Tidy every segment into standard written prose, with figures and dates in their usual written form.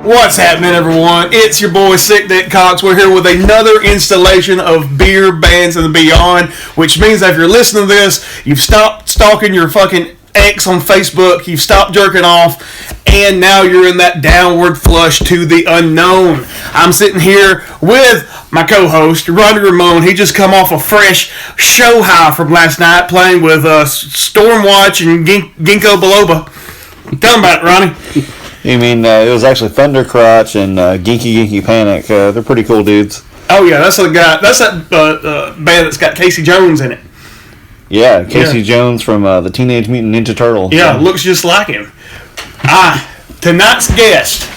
What's happening, everyone? It's your boy Sick Dick Cox. We're here with another installation of Beer, Bands, and Beyond, which means that if you're listening to this, you've stopped stalking your fucking ex on Facebook, you've stopped jerking off, and now you're in that downward flush to the unknown. I'm sitting here with my co-host, Ronnie Ramone. He just come off a fresh show high from last night playing with Stormwatch and Ginkgo biloba. Tell him about it, Ronnie. You mean it was actually Thundercrotch and Ginky Panic. They're pretty cool dudes. Oh yeah, that's the guy. That's that band that's got Casey Jones in it. Yeah, Casey Jones from the Teenage Mutant Ninja Turtles. Yeah, looks just like him. Tonight's guest.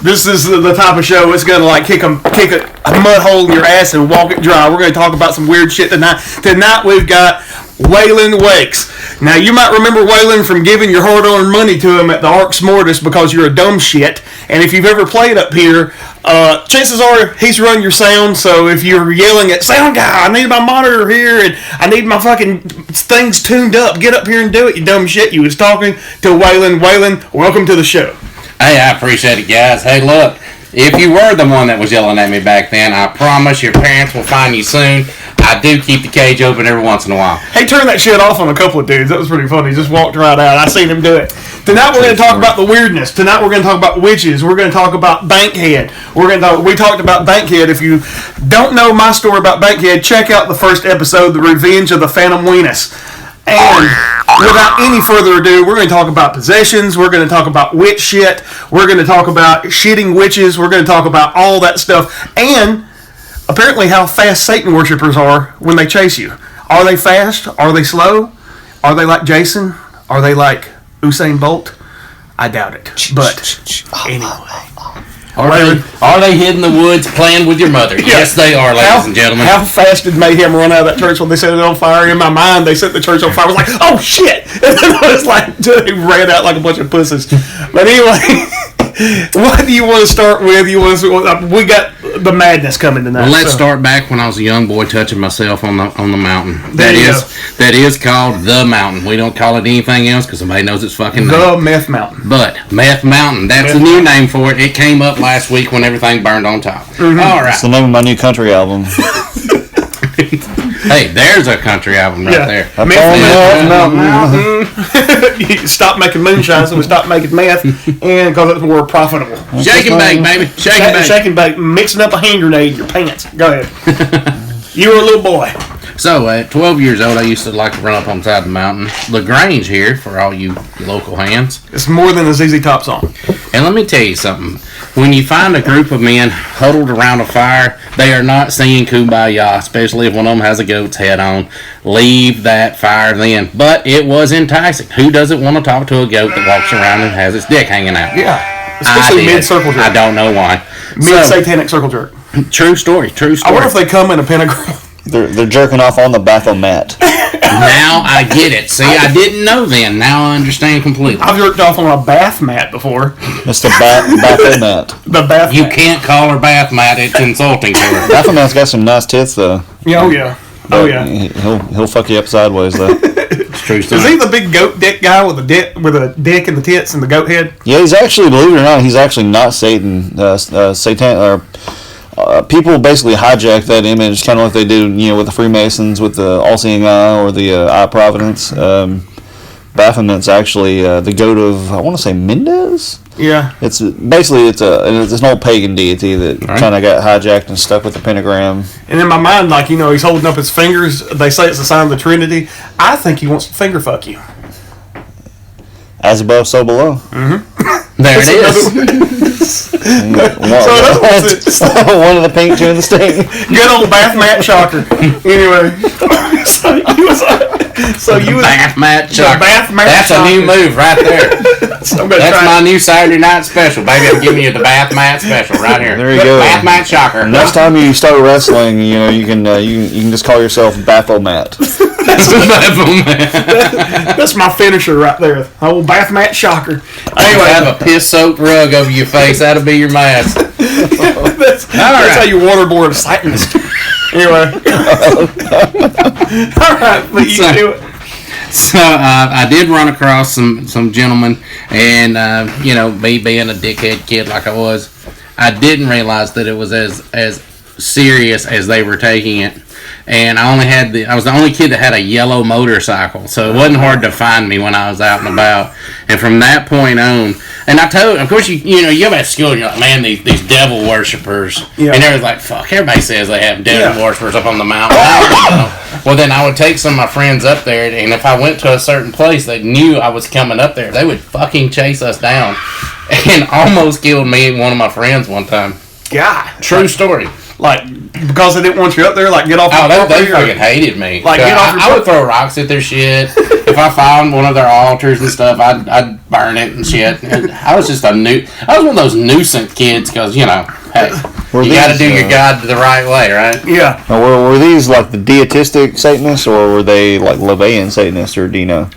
This is the type of show it's gonna like kick a mud hole in your ass and walk it dry. We're gonna talk about some weird shit tonight. Tonight we've got Waylon Wakes. Now, you might remember Waylon from giving your hard-earned money to him at the Arcs Mortis because you're a dumb shit. And if you've ever played up here, chances are he's run your sound. So if you're yelling at sound guy, I need my monitor here and I need my fucking things tuned up, get up here and do it, you dumb shit. You was talking to Waylon. Waylon, welcome to the show. Hey, I appreciate it, guys. Hey, look, if you were the one that was yelling at me back then, I promise your parents will find you soon. I do keep the cage open every once in a while. Hey, turn that shit off on a couple of dudes. That was pretty funny. He just walked right out. I seen him do it. Tonight we're going to talk about the weirdness. Tonight we're going to talk about witches. We're going to talk about Bankhead. We talked about Bankhead. If you don't know my story about Bankhead, check out the first episode, The Revenge of the Phantom Weenus. And without any further ado, we're going to talk about possessions. We're going to talk about witch shit. We're going to talk about shitting witches. We're going to talk about all that stuff. And apparently how fast Satan worshippers are when they chase you. Are they fast? Are they slow? Are they like Jason? Are they like Usain Bolt? I doubt it. But anyway. Are they hid in the woods playing with your mother? Yeah. Yes, they are, ladies and gentlemen. How fast did Mayhem run out of that church when they set it on fire? In my mind, they set the church on fire. I was like, oh, shit! And then I was like, they ran out like a bunch of pussies. But anyway, what do you want to start with? We got the madness coming tonight. Well, let's start back when I was a young boy touching myself on the mountain. That is called the mountain. We don't call it anything else because somebody knows it's fucking the Meth Mountain. But Meth Mountain, that's the new name for it. It came up last week when everything burned on top. Mm-hmm. All right. It's the name of my new country album. Hey, there's a country album right there. Stop making moonshine, so we stop making meth, and because it's more profitable. Shake and bake, baby. Shake and bake. Mixing up a hand grenade in your pants. Go ahead. You were a little boy. So, at 12 years old, I used to like to run up on the side of the mountain. LaGrange here, for all you local hands. It's more than a ZZ Top song. And let me tell you something. When you find a group of men huddled around a fire, they are not singing Kumbaya, especially if one of them has a goat's head on. Leave that fire then. But it was enticing. Who doesn't want to talk to a goat that walks around and has its dick hanging out? Yeah. Especially mid-circle jerk. I don't know why. Mid-satanic circle jerk. True story. I wonder if they come in a pentagram. They're jerking off on the Baphomet. Now I get it. See, I didn't know then. Now I understand completely. I've jerked off on a bath mat before. It's the Baphomet. The bath You mat. can't call her bath mat. It's insulting to her. Baphomet's got some nice tits, though. Yeah, oh, yeah. Oh, yeah. He'll fuck you up sideways, though. It's true story. Is he the big goat dick guy with a dick and the tits and the goat head? Yeah, he's actually, believe it or not, he's actually not Satan. People basically hijack that image, kind of like they do, with the Freemasons, with the All-Seeing Eye or the Eye of Providence. Baphomet's actually the goat of, I want to say, Mendez? Yeah. It's basically, it's an old pagan deity that kind of got hijacked and stuck with the pentagram. And in my mind, he's holding up his fingers. They say it's the sign of the Trinity. I think he wants to finger fuck you. As above, so below. Mm-hmm. There it is. One of the pink, two in the sting. Good old bath mat shocker. Anyway, So you bath mat chucker. bath mat That's chucker. a new move right there. So That's my new Saturday night special, baby. I'm giving you the bath mat special right here. There you go. Bath mat shocker. Next time you start wrestling, you can just call yourself Baphomat. That's my finisher right there. Old bath mat shocker. Anyway, have a piss-soaked rug over your face. That'll be your mask. that's how you waterboard a Satanist. Anyway. All right, but you do it. So I did run across some gentlemen, and me being a dickhead kid like I was, I didn't realize that it was as serious as they were taking it. And I was the only kid that had a yellow motorcycle, so it wasn't hard to find me when I was out and about. And from that point on, and I told, of course, you go back to school and you're like, man, these devil worshippers, and everybody's like, fuck, everybody says they have devil worshippers up on the mountain. Well, then I would take some of my friends up there, and if I went to a certain place, they knew I was coming up there, they would fucking chase us down, and almost killed me and one of my friends one time. God, true story. Like, because they didn't want you up there, like, get off your property? They fucking hated me. Like, get off your I would throw rocks at their shit. If I found one of their altars and stuff, I'd burn it and shit. And I was one of those nuisance kids, because, hey, you got to do your God the right way, right? Yeah. Now, were these, like, the dietistic Satanists, or were they, like, LaVeyan Satanists, or do you know?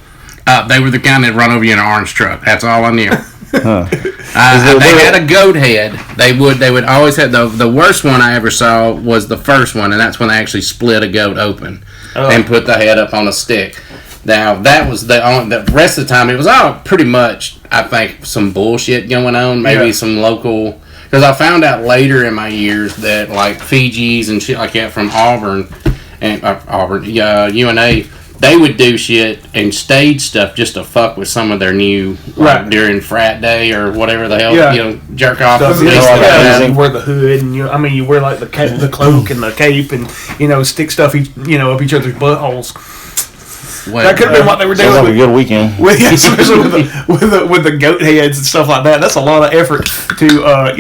They were the kind that run over you in an orange truck. That's all I knew. Huh. They had a goat head. They would always have the worst one I ever saw was the first one, and that's when they actually split a goat open and put the head up on a stick. Now that was the rest of the time it was all pretty much, I think, some bullshit going on, maybe some local, because I found out later in my years that like Fiji's and shit like that from Auburn and UNA, they would do shit and stage stuff just to fuck with some of their new, during frat day or whatever the hell, jerk off. You wear the hood, and you wear like the cloak and the cape, and stick stuff up each other's buttholes. Well, that could have been what they were doing. Sounds like a good weekend. Especially with the goat heads and stuff like that. That's a lot of effort to a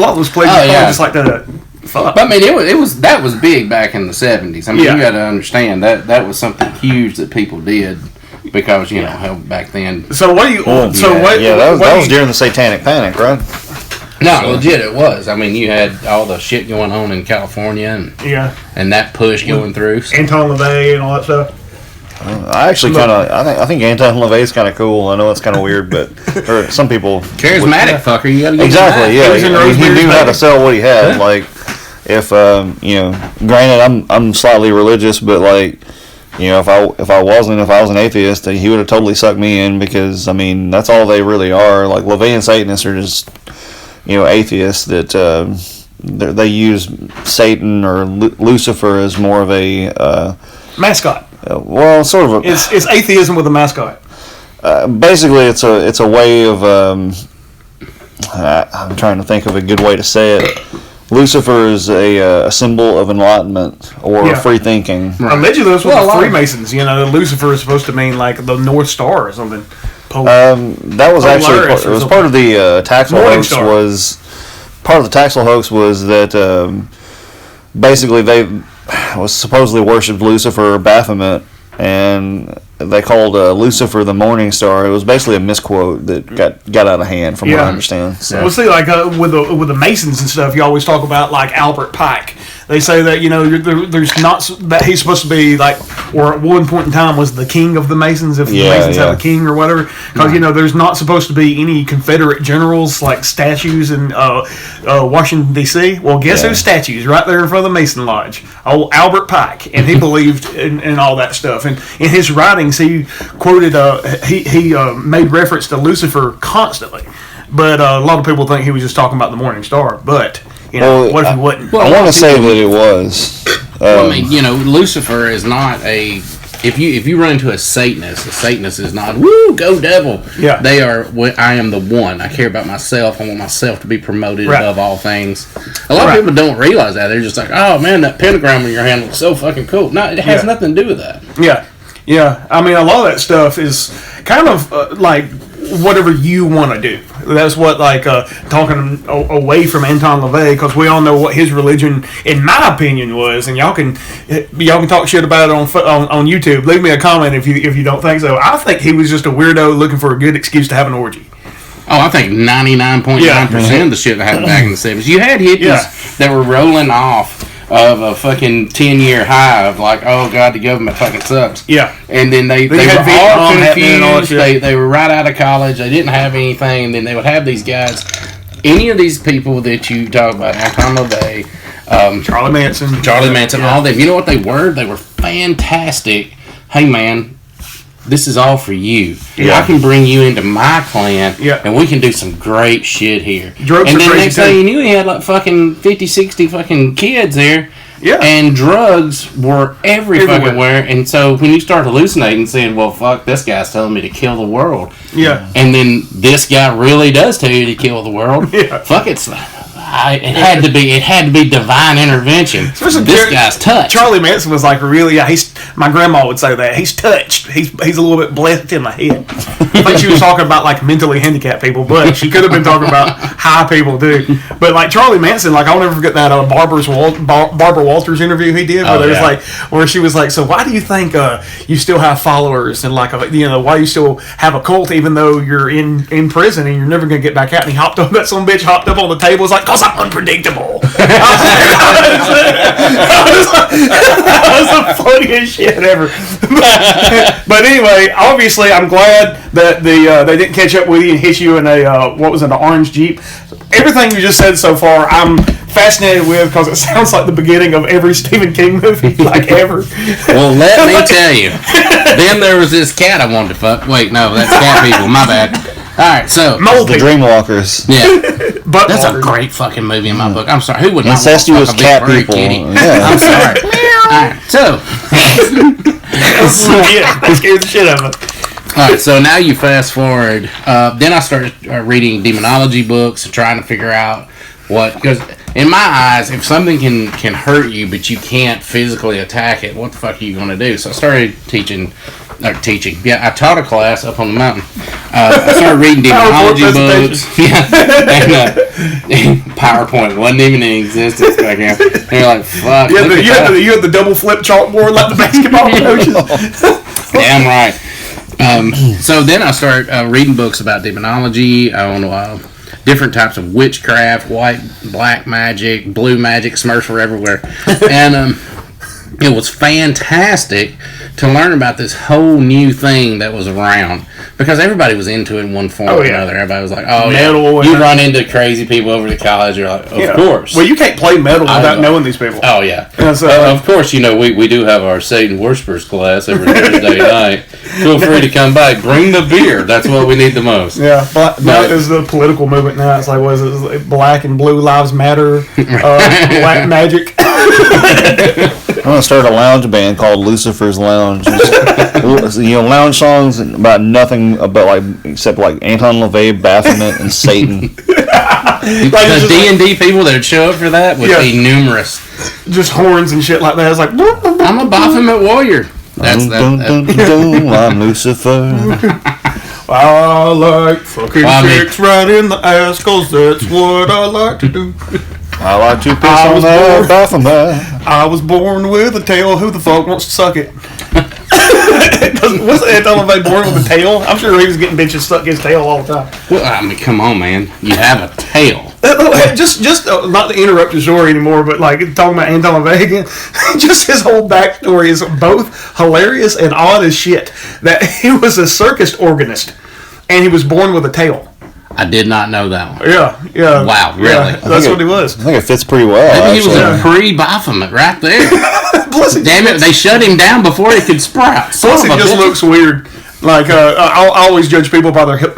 lot of those places just like to. Fuck. But I mean, that was big back in the 70s. I mean, you got to understand that was something huge that people did because back then. So what do you? That was during the Satanic Panic, right? No, legit, it was. I mean, you had all the shit going on in California and that push going through. Anton LaVey and all that stuff. I actually I think Anton LaVey is kind of cool. I know it's kind of weird, but some people charismatic fucker. You got to exactly. Yeah, he knew how to sell what he had. Like. If granted, I'm slightly religious, but like, if I was an atheist, he would have totally sucked me in, because I mean that's all they really are. Like LaVeyan Satanists are just atheists that they use Satan or Lucifer as more of a mascot. Well, sort of. It's atheism with a mascot. Basically, it's a way of. I'm trying to think of a good way to say it. Lucifer is a symbol of enlightenment or free thinking. Right. Allegedly, that's what the Freemasons. Lucifer is supposed to mean like the North Star or something. That was actually it was part of the Taxel hoax. Part of the Taxel hoax was that basically they was supposedly worshipped Lucifer or Baphomet, and they called Lucifer the Morning Star. It was basically a misquote that got out of hand, from what I understand. So. Well, see, like with the Masons and stuff, you always talk about like Albert Pike. They say that there's not that he's supposed to be like, or at one point in time was the king of the Masons, if the Masons have a king or whatever. Because there's not supposed to be any Confederate generals like statues in Washington D.C. Well, guess whose statues right there in front of the Mason Lodge? Old Albert Pike, and he believed in all that stuff. And in his writings, he quoted he made reference to Lucifer constantly. But a lot of people think he was just talking about the Morning Star. But what if he wasn't? I want to say that it was. I mean, Lucifer is not a. If you run into a Satanist is not, woo, go devil. Yeah. They are, I am the one. I care about myself. I want myself to be promoted above all things. A lot of people don't realize that. They're just like, oh man, that pentagram on your hand looks so fucking cool. No, it has nothing to do with that. Yeah. Yeah. I mean, a lot of that stuff is kind of like whatever you want to do. That's what like talking away from Anton LaVey, because we all know what his religion, in my opinion, was, and y'all can talk shit about it on YouTube. Leave me a comment if you don't think so. I think he was just a weirdo looking for a good excuse to have an orgy. Oh, I think 99.9% of the shit that happened back in the 70s. You had hippies that were rolling off of a fucking 10-year high of like, oh god, the government fucking sucks. Yeah. And then they were all confused. They were right out of college. They didn't have anything. And then they would have these guys. Any of these people that you talk about, Anton LaVey, Charlie Manson, all them. You know what they were? They were fantastic. Hey man, this is all for you. I can bring you into my clan, and we can do some great shit here. Drugs and then next thing you knew, he had like fucking 50, 60 fucking kids there. Yeah. And drugs were everywhere. Fucking where. And so when you start hallucinating, saying, well, fuck, this guy's telling me to kill the world. Yeah. And then this guy really does tell you to kill the world. Yeah. Fuck it. It had to be divine intervention. Especially this guy's touched. Charlie Manson was like really. My grandma would say that he's touched. He's a little bit blessed in the head. I think she was talking about like mentally handicapped people, but she could have been talking about high people too. But like Charlie Manson, like I'll never forget that Barbara Walters interview he did, where where she was like, so why do you think you still have followers and like why you still have a cult even though you're in prison and you're never gonna get back out? And he hopped up, that some bitch hopped up on the table, was like, cause I'm unpredictable. That was the funniest shit ever. But anyway, obviously, I'm glad that they didn't catch up with you and hit you in an orange Jeep. Everything you just said so far, I'm fascinated with because it sounds like the beginning of every Stephen King movie, like ever. Well, let me tell you. Then there was this cat I wanted to fuck. Wait, no, that's cat people. My bad. All right, so the Dreamwalkers. Yeah, but that's a great fucking movie in my book. I'm sorry, who would not want to fuck a big cat furry people? kitty? Yeah. I'm sorry. All right, so that scared the shit out of me. All right, so now you fast forward. Then I started reading demonology books and trying to figure out because in my eyes, if something can hurt you but you can't physically attack it, what the fuck are you going to do? So I started teaching. Yeah, I taught a class up on the mountain. I started reading demonology books. Yeah, and PowerPoint wasn't even in existence back then. And you're like, fuck. You had the double flip chalkboard like the basketball coaches. Damn right. So then I started reading books about demonology, on different types of witchcraft, white, black magic, blue magic. Smurfs were everywhere, and it was fantastic to learn about this whole new thing that was around because everybody was into it in one form or another. Everybody was like, "Oh, metal." Yeah. You run into crazy people over to college. You're like, "Of course." Well, you can't play metal without knowing these people. Oh yeah. Of course, we do have our Satan Worshippers class every Thursday night. Feel free to come by. Bring the beer. That's what we need the most. Yeah, that is the political movement now. It's like, what is it? Like Black and Blue Lives Matter. Black magic. I'm gonna start a lounge band called Lucifer's Lounge. Lounge songs about nothing except Anton LaVey, Baphomet, and Satan. The D&D people that would show up for that would be numerous. Just horns and shit like that. It's like, I'm a Baphomet warrior. I'm Lucifer. I like fucking chicks right in the ass, cause that's what I like to do. I like to piss on that Baphomet. I was born with a tail. Who the fuck wants to suck it? Wasn't Anton LaVey born with a tail? I'm sure he was getting bitches suck his tail all the time. Well, I mean, come on, man. You have a tail. Just not to interrupt the story anymore, but like talking about Anton LaVey again, just his whole backstory is both hilarious and odd as shit. That he was a circus organist and he was born with a tail. I did not know that one. Yeah. Wow, really? Yeah, that's what he was. I think it fits pretty well. Maybe he was a pre-Baphomet right there. Damn it, they shut him down before he could sprout. Plus, he just looks weird. Like, I always judge people by their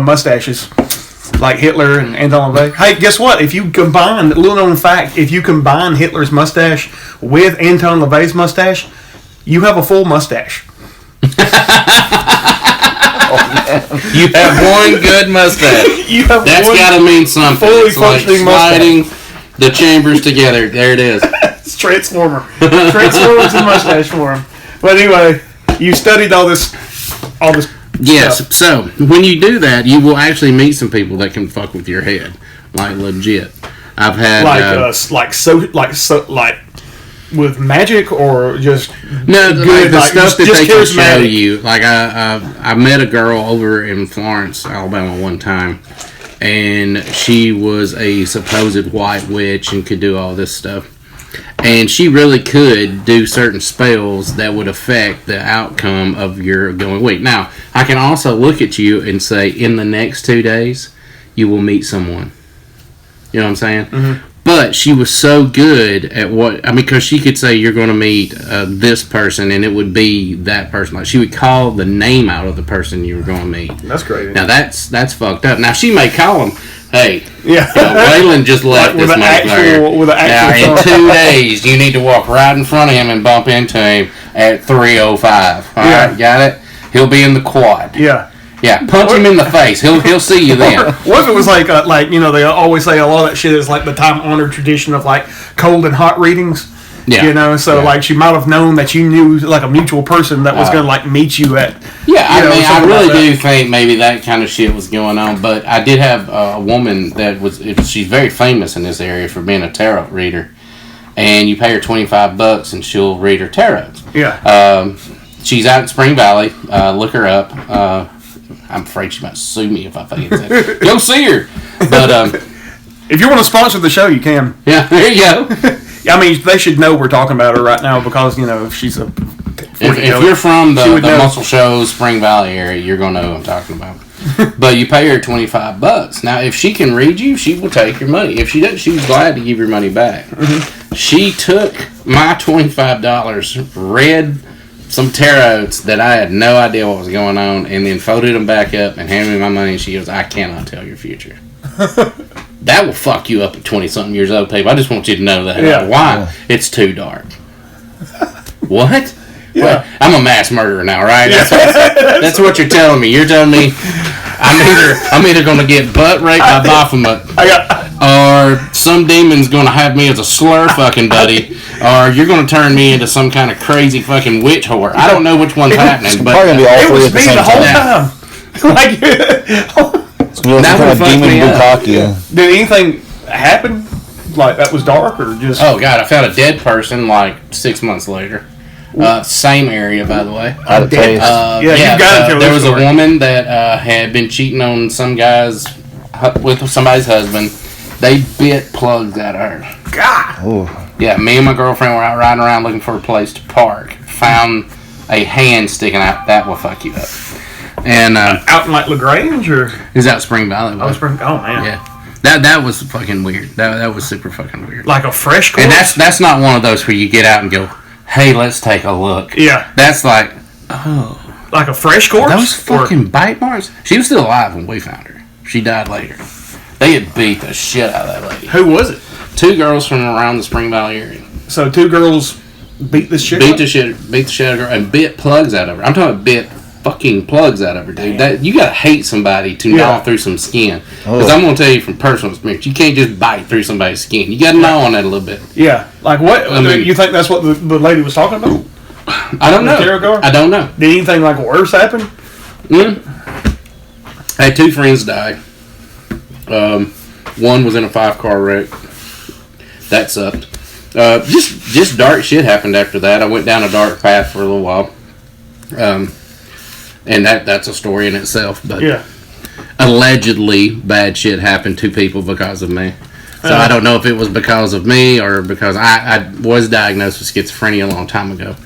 mustaches. Like Hitler and Anton LaVey. Hey, guess what? If you combine, little known fact, if you combine Hitler's mustache with Anton LaVey's mustache, you have a full mustache. You have one good mustache. That's got to mean something. Fully it's functioning like sliding the chambers together. There it is. It's Transformer. Transformers and mustache for him. But anyway, you studied all this Yes. So when you do that, you will actually meet some people that can fuck with your head, like legit. I've had like with magic or just no, good, the like, stuff that just they can show charismatic. you. Like I met a girl over in Florence, Alabama, one time, and she was a supposed white witch and could do all this stuff. And she really could do certain spells that would affect the outcome of your going week. Now, I can also look at you and say, in the next 2 days, you will meet someone. You know what I'm saying? Mm-hmm. But she was so good at because she could say, you're going to meet this person, and it would be that person. Like, she would call the name out of the person you were going to meet. That's great. Now, that's fucked up. Now, she may call them, hey, yeah. Waylon just left with this motherfucker. With an actual now, in 2 days, you need to walk right in front of him and bump into him at 3:05. All right, got it? He'll be in the quad. Yeah. Yeah, punch him in the face. He'll see you then. What if it was like they always say a lot of that shit is like the time honored tradition of like cold and hot readings. Yeah. So like she might have known that you knew like a mutual person that was going to like meet you at. Yeah, I really do think maybe that kind of shit was going on. But I did have a woman that she's very famous in this area for being a tarot reader, and you pay her $25 and she'll read her tarot. Yeah. She's out in Spring Valley. Look her up. I'm afraid she might sue me if I say it. Go see her. But if you want to sponsor the show, you can. Yeah, there you go. I mean, they should know we're talking about her right now because if she's a. If you're from the Muscle Shoals, Spring Valley area, you're gonna know what I'm talking about. But you pay her $25. Now, if she can read you, she will take your money. If she doesn't, she's glad to give your money back. Mm-hmm. She took my $25, read some tarots that I had no idea what was going on, and then folded them back up and handed me my money, and she goes, I cannot tell your future. That will fuck you up at 20-something years old, people. I just want you to know that. Yeah. Why? Yeah. It's too dark. What? Yeah. Well, I'm a mass murderer now, right? That's what you're telling me. You're telling me I'm either going to get butt raped by Baphomet, or some demon's going to have me as a slur fucking buddy, or you're going to turn me into some kind of crazy fucking witch whore. I don't know which one's happening, but it was me the whole time. Like, that demon Did anything happen like that was dark or just? Oh god, I found a dead person like 6 months later. Same area, by the way. You got it. There was a woman that had been cheating on some guys with somebody's husband. They bit plugs out of her. God. Ooh. Yeah, me and my girlfriend were out riding around looking for a place to park. Found a hand sticking out. That will fuck you up. And out in like LaGrange or is out Spring Valley? Oh man. Yeah. That was fucking weird. That was super fucking weird. Like a fresh corpse? And that's not one of those where you get out and go, hey, let's take a look. Yeah. That's like, oh. Like a fresh corpse? Those fucking bite marks? She was still alive when we found her. She died later. They had beat the shit out of that lady. Who was it? 2 girls from around the Spring Valley area. So 2 girls beat the shit out of her and bit plugs out of her. I'm talking about bit fucking plugs out of her, dude. You gotta hate somebody to gnaw through some skin. Because I'm gonna tell you from personal experience, you can't just bite through somebody's skin. You gotta gnaw on that a little bit. Yeah. Like what? I mean, you think that's what the lady was talking about? I don't know. I don't know. Did anything like worse happen? I had 2 friends die. One was in a 5-car wreck. That sucked. Just dark shit happened after that. I went down a dark path for a little while. And that's a story in itself. But allegedly, bad shit happened to people because of me. So I don't know if it was because of me or because I was diagnosed with schizophrenia a long time ago.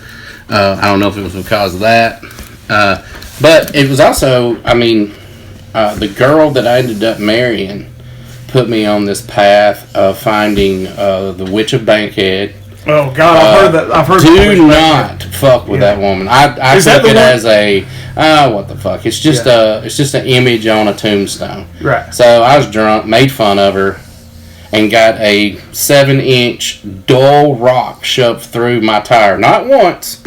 I don't know if it was because of that. But it was also, the girl that I ended up marrying put me on this path of finding the Witch of Bankhead. Oh God, I've heard. Do not fuck with that woman. I took it as a what the fuck? It's just an image on a tombstone. Right. So I was drunk, made fun of her, and got a 7-inch dull rock shoved through my tire. Not once,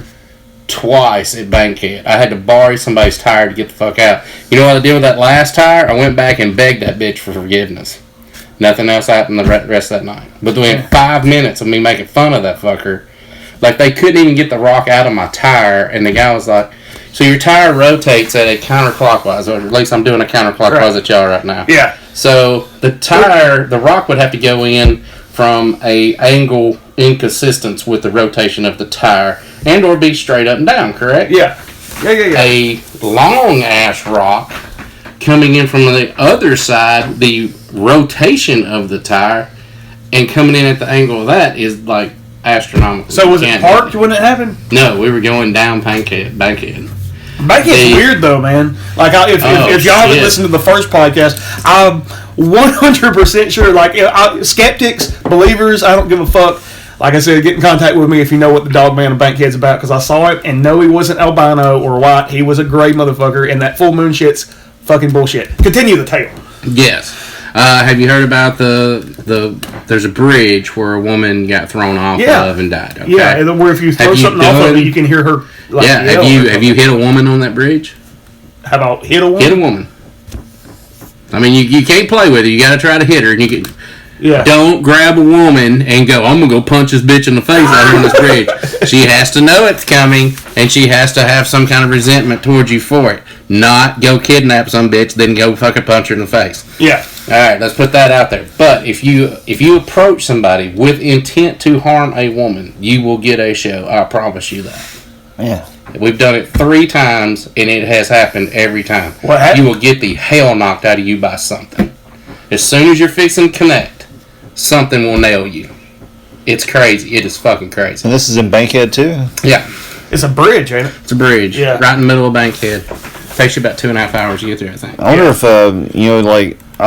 twice at Bankhead. I had to borrow somebody's tire to get the fuck out. You know what I did with that last tire? I went back and begged that bitch for forgiveness. Nothing else happened the rest of that night. But within 5 minutes of me making fun of that fucker, like they couldn't even get the rock out of my tire, and the guy was like, So your tire rotates at a counterclockwise, or at least I'm doing a counterclockwise at y'all right now. Yeah. So the tire, the rock would have to go in from a angle inconsistent with the rotation of the tire, and or be straight up and down, correct? Yeah. A long ass rock coming in from the other side, the rotation of the tire, and coming in at the angle of that is like astronomical. So was it parked when it happened? No, we were going down Bankhead. Bankhead's weird though, man. Like if y'all haven't listened to the first podcast, I'm 100% sure. Like skeptics, believers, I don't give a fuck. Like I said, get in contact with me if you know what the dog man of Bankhead's about, because I saw it and no, he wasn't albino or white. He was a gray motherfucker, and that full moon shit's fucking bullshit. Continue the tale. Yes. Have you heard about there's a bridge where a woman got thrown off of and died? Okay? Yeah, where if you throw something off of it, you can hear her. Like, have you hit a woman on that bridge? How about hit a woman? Hit a woman. I mean, you can't play with her. You got to try to hit her. And you can. Yeah. Don't grab a woman and go, I'm going to go punch this bitch in the face out here on this bridge. She has to know it's coming, and she has to have some kind of resentment towards you for it. Not go kidnap some bitch, then go fucking punch her in the face. Yeah. All right, let's put that out there. But if you approach somebody with intent to harm a woman, you will get a show. I promise you that. Yeah. We've done it 3 times, and it has happened every time. What happened? You will get the hell knocked out of you by something. As soon as you're fixing to connect, something will nail you. It's crazy. It is fucking crazy. And this is in Bankhead too? Yeah. It's a bridge, ain't it? It's a bridge. Yeah. Right in the middle of Bankhead. Takes you about 2.5 hours to get there, I think. I wonder if, I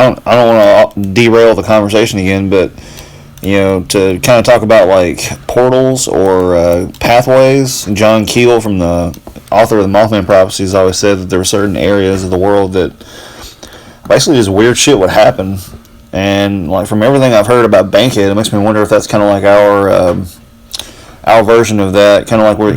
don't want to derail the conversation again, but, to kind of talk about, like, portals or pathways. John Keel, from the author of the Mothman Prophecies, always said that there were certain areas of the world that basically just weird shit would happen. And like from everything I've heard about Bankhead, it makes me wonder if that's kind of like our version of that, kind of like where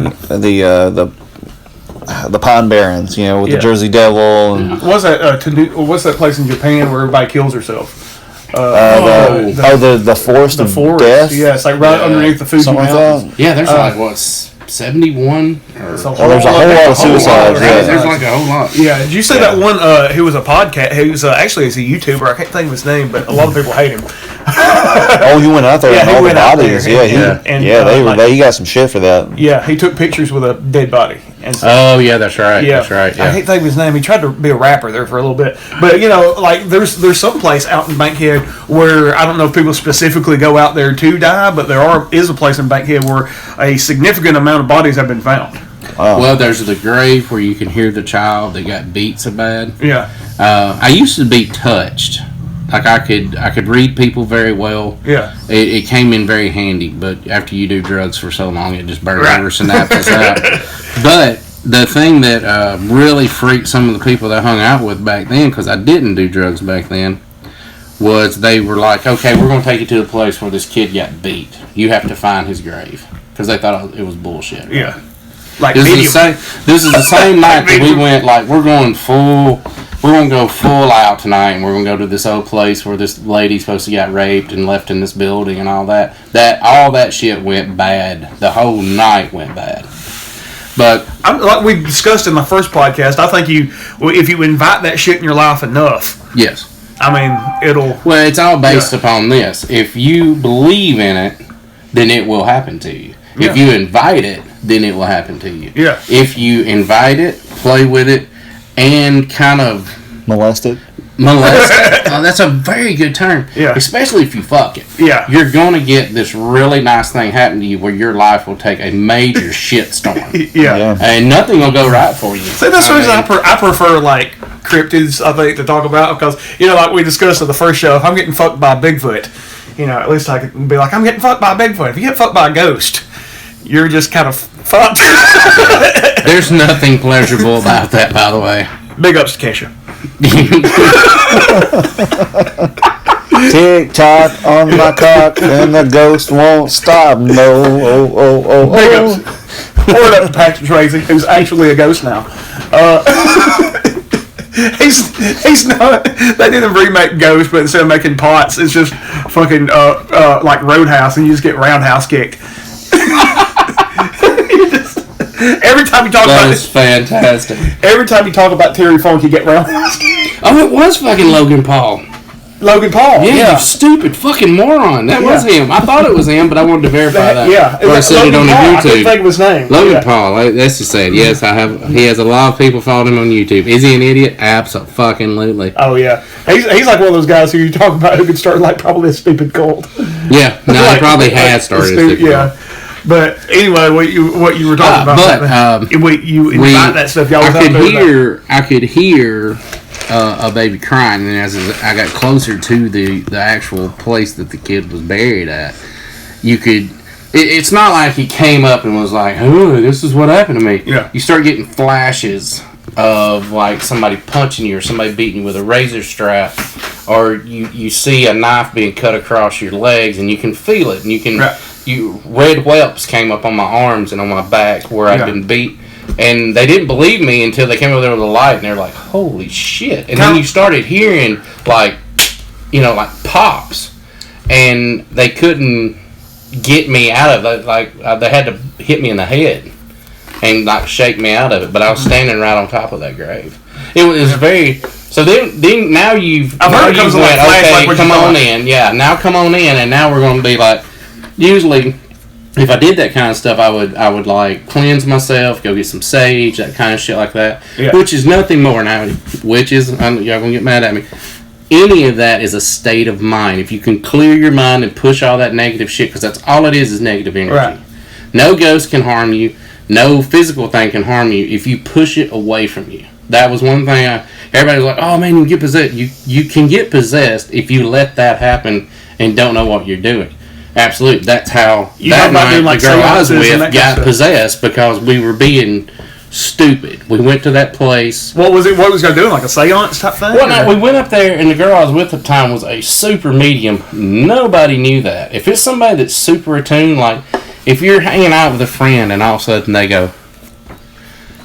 the Pine Barrens, with the Jersey Devil. And what's that place in Japan where everybody kills herself? The forest of death. Yeah, it's like right underneath the Fuji Mountains. Yeah, there's 71 there's a whole lot of suicides. There's like a whole lot. Yeah, did you say that one? He was a podcast. He was actually he's a YouTuber. I can't think of his name, but a lot of people hate him. He went out there and all the bodies. He got some shit for that. Yeah, he took pictures with a dead body. And so, that's right. Yeah. That's right. Yeah. I can't think of his name. He tried to be a rapper there for a little bit, but like there's some place out in Bankhead where I don't know if people specifically go out there to die, but is a place in Bankhead where a significant amount of bodies have been found. Wow. Well, there's the grave where you can hear the child that got beat so bad. Yeah. I used to be touched. Like I could read people very well. Yeah. It came in very handy, but after you do drugs for so long, it just burns your synapses out. But the thing that really freaked some of the people that I hung out with back then, because I didn't do drugs back then, was they were like, okay, we're going to take you to the place where this kid got beat. You have to find his grave. Because they thought it was bullshit. Yeah. Like this is the same night that we went, like, we're going to go full out tonight, and we're going to go to this old place where this lady's supposed to get raped and left in this building and all that. All that shit went bad. The whole night went bad. But like we discussed in the first podcast, I think if you invite that shit in your life enough, yes, I mean it'll. Well, it's all based upon this. If you believe in it, then it will happen to you. Yeah. If you invite it, then it will happen to you. Yeah. If you invite it, play with it, and kind of molest it. That's a very good term. Yeah. Especially if you fuck it. Yeah. You're going to get this really nice thing happen to you where your life will take a major shitstorm. Yeah. And nothing will go right for you. See, that's the reason I prefer, like, cryptids, I think, to talk about, because, like we discussed in the first show, if I'm getting fucked by a Bigfoot, at least I can be like, I'm getting fucked by a Bigfoot. If you get fucked by a ghost, you're just kind of fucked. There's nothing pleasurable about that, by the way. Big ups to Kesha. Tick tock on my cock, and the ghost won't stop. No, Big ups. Pour it up to Patrick Tracy, who's actually a ghost now. He's not. They didn't remake Ghost, but instead of making pots, it's just fucking like Roadhouse, and you just get roundhouse kicked. Every time you talk about That is fantastic. Every time you talk about Terry Funk, you get round. Oh, it was fucking Logan Paul. Logan Paul. Yeah, you stupid fucking moron. That was him. I thought it was him, but I wanted to verify that. Yeah, I said Logan it on Paul. YouTube. I couldn't think of his name. Logan Paul. That's just saying. Yes, I have. He has a lot of people following him on YouTube. Is he an idiot? Absolutely. Oh yeah, he's like one of those guys who you talk about who could start like probably a stupid cult. Yeah, no, he probably has started a stupid cult. But anyway, what you were talking about? You invite that stuff. Y'all I could hear a baby crying, and as I got closer to the actual place that the kid was buried at, you could. It's not like he came up and was like, "Oh, this is what happened to me." Yeah. You start getting flashes of like somebody punching you or somebody beating you with a razor strap, or you see a knife being cut across your legs, and you can feel it, and you can. Right. Red whelps came up on my arms and on my back where I'd been beat, and they didn't believe me until they came over there with a light, and they're like, "Holy shit!" And then you started hearing like pops, and they couldn't get me out of it. Like they had to hit me in the head and like shake me out of it. But I was standing right on top of that grave. It was very. So then now you've. I've heard it comes went, okay, like come on in. Yeah, now come on in, and now we're going to be like. Usually, if I did that kind of stuff, I would like cleanse myself, go get some sage, that kind of shit like that. Yeah. Which is nothing more now. Witches, y'all gonna get mad at me. Any of that is a state of mind. If you can clear your mind and push all that negative shit, because that's all it is negative energy. Right. No ghost can harm you. No physical thing can harm you if you push it away from you. That was one thing. Everybody was like, "Oh man, you can get possessed." You can get possessed if you let that happen and don't know what you're doing. Absolutely. That's how that night the girl I was with got possessed because we were being stupid. We went to that place. What was it? What was you doing? Like a seance type thing? Well, no, we went up there, and the girl I was with at the time was a super medium. Nobody knew that. If it's somebody that's super attuned, like if you're hanging out with a friend and all of a sudden they go,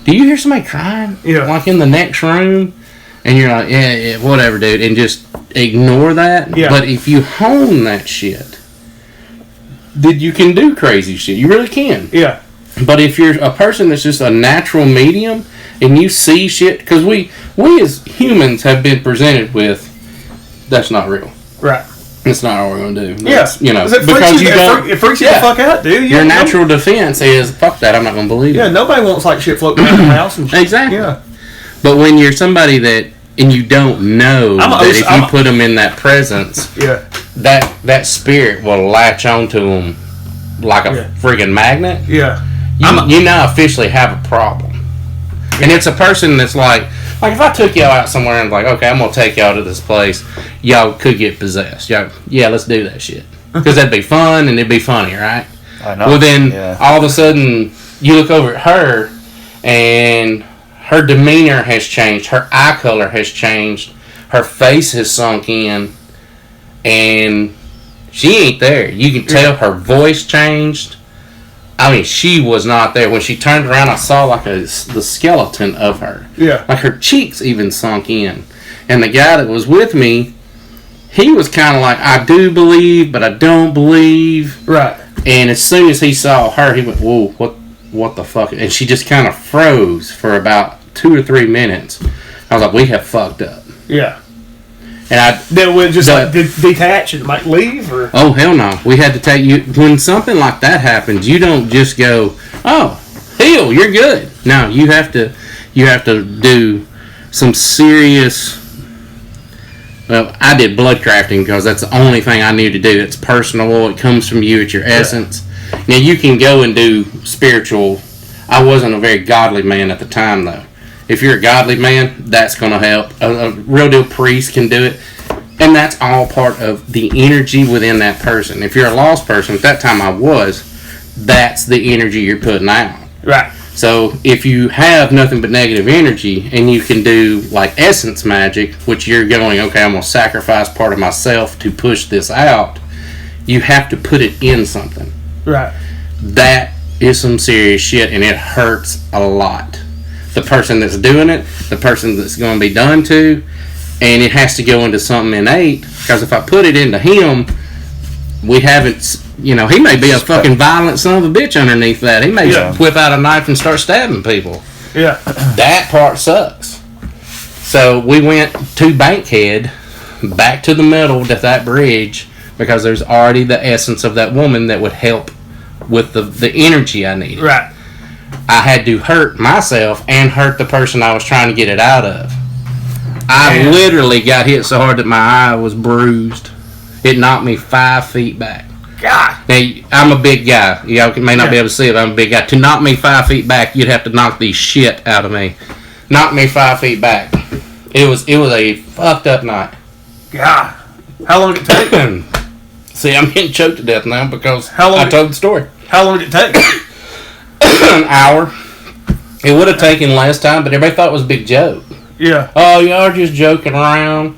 "Do you hear somebody crying?" Yeah. Like in the next room, and you're like, "Yeah, whatever, dude," and just ignore that. Yeah. But if you hone that shit. That you can do crazy shit. You really can. Yeah. But if you're a person that's just a natural medium and you see shit, because we as humans have been presented with, that's not real. Right. It's not what we're going to do. Yes. You know, because it freaks you the fuck out, dude. Your natural defense is, fuck that, I'm not going to believe it. Yeah, nobody wants like shit floating around the house and shit. Exactly. Yeah. But when you're somebody that, and you don't know if you put them in that presence, that spirit will latch onto them like a friggin' magnet. Yeah. You now officially have a problem. Yeah. And it's a person that's like if I took y'all out somewhere and like, okay, I'm going to take y'all to this place, y'all could get possessed. Y'all, yeah, let's do that shit. Because that'd be fun and it'd be funny, right? I know. Well, then all of a sudden you look over at her and her demeanor has changed. Her eye color has changed. Her face has sunk in. And she ain't there. You can tell her voice changed. I mean, she was not there. When she turned around, I saw like the skeleton of her. Yeah. Like her cheeks even sunk in. And the guy that was with me, he was kind of like, I do believe, but I don't believe. Right. And as soon as he saw her, he went, whoa, what the fuck? And she just kind of froze for about 2 or 3 minutes. I was like, we have fucked up. Yeah. And then we just detach and like leave, or oh hell no, we had to take you when something like that happens. You don't just go, oh, heal, you're good. No, you have to do some serious. Well, I did blood crafting because that's the only thing I knew to do. It's personal. It comes from you. It's your essence. Now you can go and do spiritual. I wasn't a very godly man at the time though. If you're a godly man, that's going to help. A real deal priest can do it. And that's all part of the energy within that person. If you're a lost person, at that time I was, that's the energy you're putting out. Right. So if you have nothing but negative energy and you can do like essence magic, which you're going, okay, I'm going to sacrifice part of myself to push this out, you have to put it in something. Right. That is some serious shit, and it hurts a lot. The person that's doing it, the person that's going to be done to, and it has to go into something innate, because if I put it into him, we haven't You know, he may be a fucking violent son of a bitch underneath that. He may whip out a knife and start stabbing people. Yeah. That part sucks. So we went to Bankhead, back to the middle to that bridge, because there's already the essence of that woman that would help with the energy I needed. Right. I had to hurt myself and hurt the person I was trying to get it out of. I literally got hit so hard that my eye was bruised. It knocked me 5 feet back. God. Now, I'm a big guy. Y'all may not be able to see it, but I'm a big guy. To knock me 5 feet back, you'd have to knock the shit out of me. Knock me 5 feet back. It was a fucked up night. God. How long did it take? See, I'm getting choked to death now because I told the story. How long did it take? An hour. It would have taken less time, but everybody thought it was a big joke. Yeah. Oh, y'all are just joking around.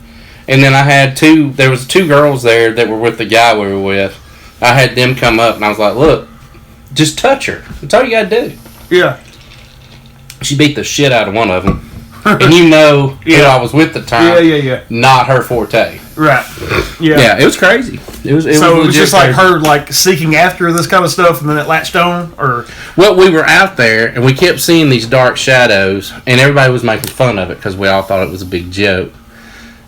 And then I had there was 2 girls there that were with the guy we were with. I had them come up, and I was like, look, just touch her. That's all you got to do. Yeah. She beat the shit out of one of them. And you know who I was with at the time. Yeah. Not her forte. Right. Yeah. Yeah, it was crazy. It was just like her like seeking after this kind of stuff, and then it latched on, or. Well, we were out there, and we kept seeing these dark shadows, and everybody was making fun of it because we all thought it was a big joke.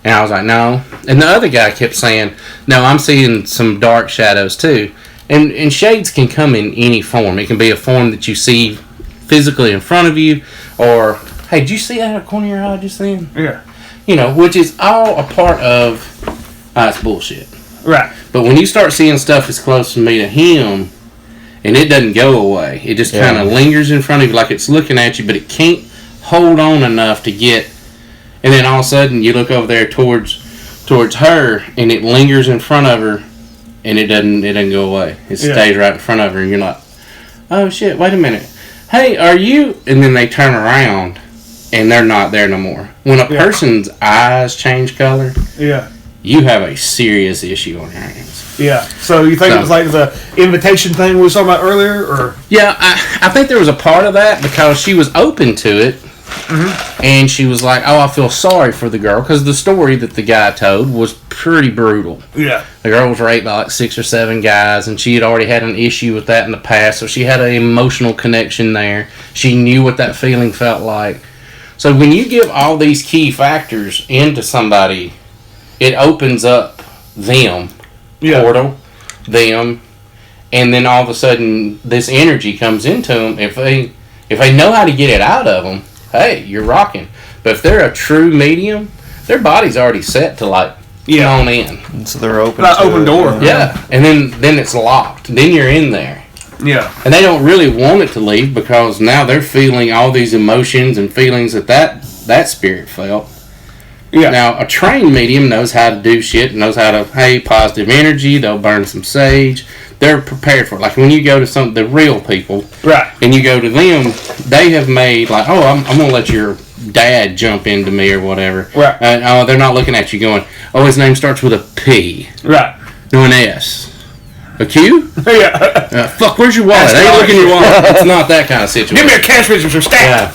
And I was like, no. And the other guy kept saying, no, I'm seeing some dark shadows too. And shades can come in any form. It can be a form that you see physically in front of you, or, hey, did you see that out of the corner of your eye just then? Yeah. You know, which is all a part of, it's bullshit. Right. But when you start seeing stuff as close to me to him, and it doesn't go away, it just kind of lingers in front of you like it's looking at you, but it can't hold on enough to get. And then all of a sudden you look over there towards her, and it lingers in front of her, and it doesn't go away. It stays right in front of her, and you're like, oh shit, wait a minute. Hey, are you? And then they turn around, and they're not there no more. When a person's eyes change color, you have a serious issue on your hands. Yeah. So you think it was like the invitation thing we were talking about earlier, or? Yeah, I think there was a part of that because she was open to it. Mm-hmm. And she was like, oh, I feel sorry for the girl, because the story that the guy told was pretty brutal. Yeah. The girl was raped by like 6 or 7 guys, and she had already had an issue with that in the past, so she had an emotional connection there. She knew what that feeling felt like. So when you give all these key factors into somebody, it opens up them, portal, them, and then all of a sudden this energy comes into them. If they know how to get it out of them, hey, you're rocking. But if they're a true medium, their body's already set to like come on in. And so they're open. That open door. Yeah, and then it's locked. Then you're in there. Yeah. And they don't really want it to leave because now they're feeling all these emotions and feelings that spirit felt. Yeah. Now, a trained medium knows how to do shit, knows how to, positive energy, they'll burn some sage. They're prepared for it. Like when you go to the real people, right, and you go to them, they have made like, oh, I'm going to let your dad jump into me or whatever. Right. And they're not looking at you going, oh, his name starts with a P. Right. No, an S. A Q? Yeah. Fuck, where's your wallet? I ain't looking at your wallet. It's not that kind of situation. Give me a cash register stat.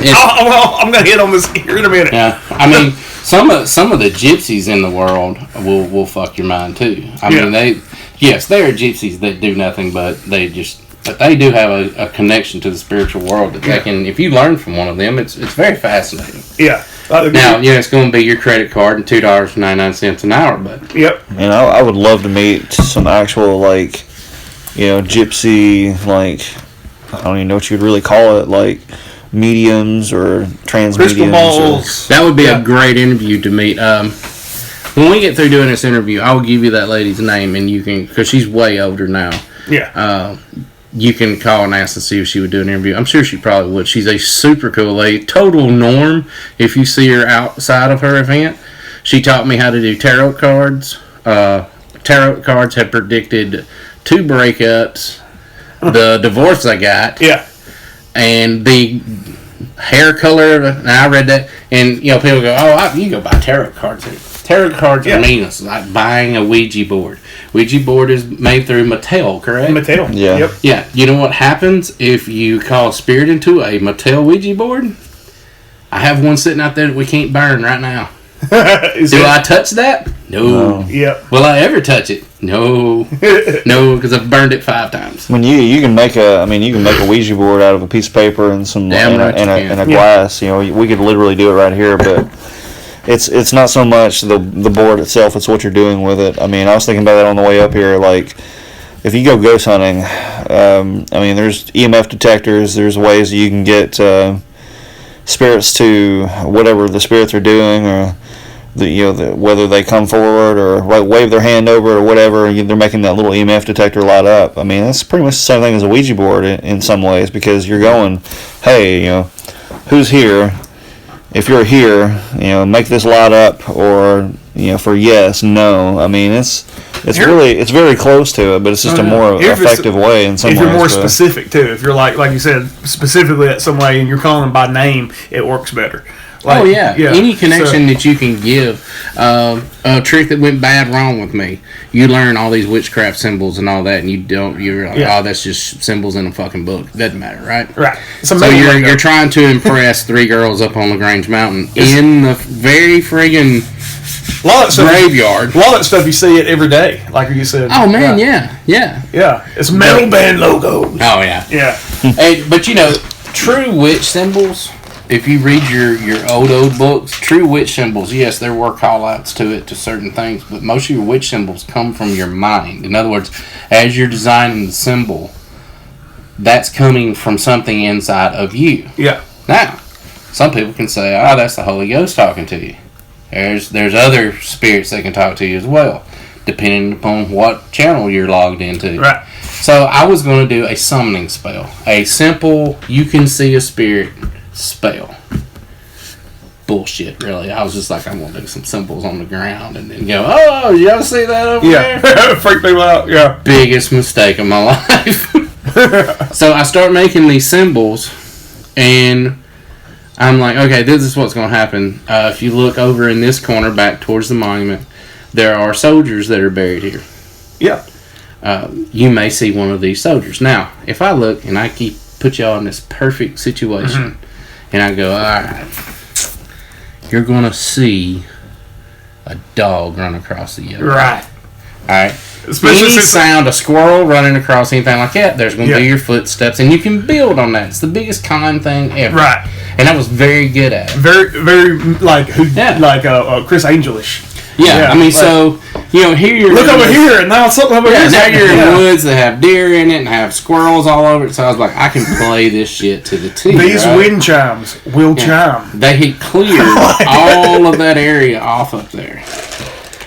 Yeah. I'm going to hit on this here in a minute. Yeah. I mean, some of the gypsies in the world will fuck your mind too. I mean, they are gypsies that do nothing, but they do have a connection to the spiritual world that they can. If you learn from one of them, it's very fascinating. Yeah. Now, it's going to be your credit card and $2.99 an hour, but Man, I would love to meet some actual gypsy, I don't even know what you'd really call it, like mediums or trans crystal mediums. balls. That would be a great interview to meet. When we get through doing this interview, I will give you that lady's name, and you can, because she's way older now. Yeah. You can call and ask to see if she would do an interview. I'm sure she probably would. She's a super cool lady. Total norm if you see her outside of her event. She taught me how to do tarot cards. Tarot cards have predicted 2 breakups, the divorce I got, and the hair color. And I read that, and people go, "Oh, you go buy tarot cards." Tarot cards are meaningless. Like buying a Ouija board. Ouija board is made through Mattel, correct? Mattel. Yeah. Yep. Yeah. You know what happens if you call spirit into a Mattel Ouija board? I have one sitting out there that we can't burn right now. Do I touch that? No. Yep. Will I ever touch it? No. No, because I've burned it 5 times. I mean, you can make a Ouija board out of a piece of paper and some and a glass. You know, we could literally do it right here, but it's not so much the board itself; it's what you're doing with it. I mean, I was thinking about that on the way up here. Like, if you go ghost hunting, I mean, there's EMF detectors. There's ways you can get spirits to whatever the spirits are doing, or whether they come forward or wave their hand over or whatever. They're making that little EMF detector light up. I mean, that's pretty much the same thing as a Ouija board in some ways, because you're going, hey, who's here? If you're here, make this light up, or for yes, no. I mean, it's very close to it, but it's just a more effective way in some ways. If you're more specific too, if you're like you said, specifically at some way, and you're calling by name, it works better. Any connection that you can give. A trick that went bad wrong with me. You learn all these witchcraft symbols and all that, and you're like, oh, that's just symbols in a fucking book. Doesn't matter, right? Right. So you're trying to impress 3 girls up on LaGrange Mountain in the very friggin' graveyard. A lot of that stuff you see it every day, like you said. Oh man, yeah. It's metal band logos. Oh yeah. Hey, but true witch symbols. If you read your old books, true witch symbols, yes, there were call-outs to it, to certain things, but most of your witch symbols come from your mind. In other words, as you're designing the symbol, that's coming from something inside of you. Yeah. Now, some people can say, that's the Holy Ghost talking to you. There's other spirits that can talk to you as well, depending upon what channel you're logged into. Right. So I was going to do a summoning spell. A simple, you can see a spirit spell. Bullshit, really. I was just like, I'm gonna do some symbols on the ground and then go, oh, y'all see that over there? Freak people out. Yeah. Biggest mistake of my life. So I start making these symbols, and I'm like, okay, this is what's gonna happen. If you look over in this corner back towards the monument, there are soldiers that are buried here. Yeah. You may see one of these soldiers. Now, if I look and I put y'all in this perfect situation, and I go, all right, you're going to see a dog run across the yard. Right. All right. Any sound, a squirrel running across, anything like that, there's going to be your footsteps, and you can build on that. It's the biggest con thing ever. Right. And I was very good at it. Very, very, Chris Angelish. Yeah, I mean, so, here you're... Look over here, and now something over here. Now you're in woods that have deer in it and have squirrels all over it, so I was like, I can play this shit to the T. These wind chimes will chime. They had cleared all of that area off up there.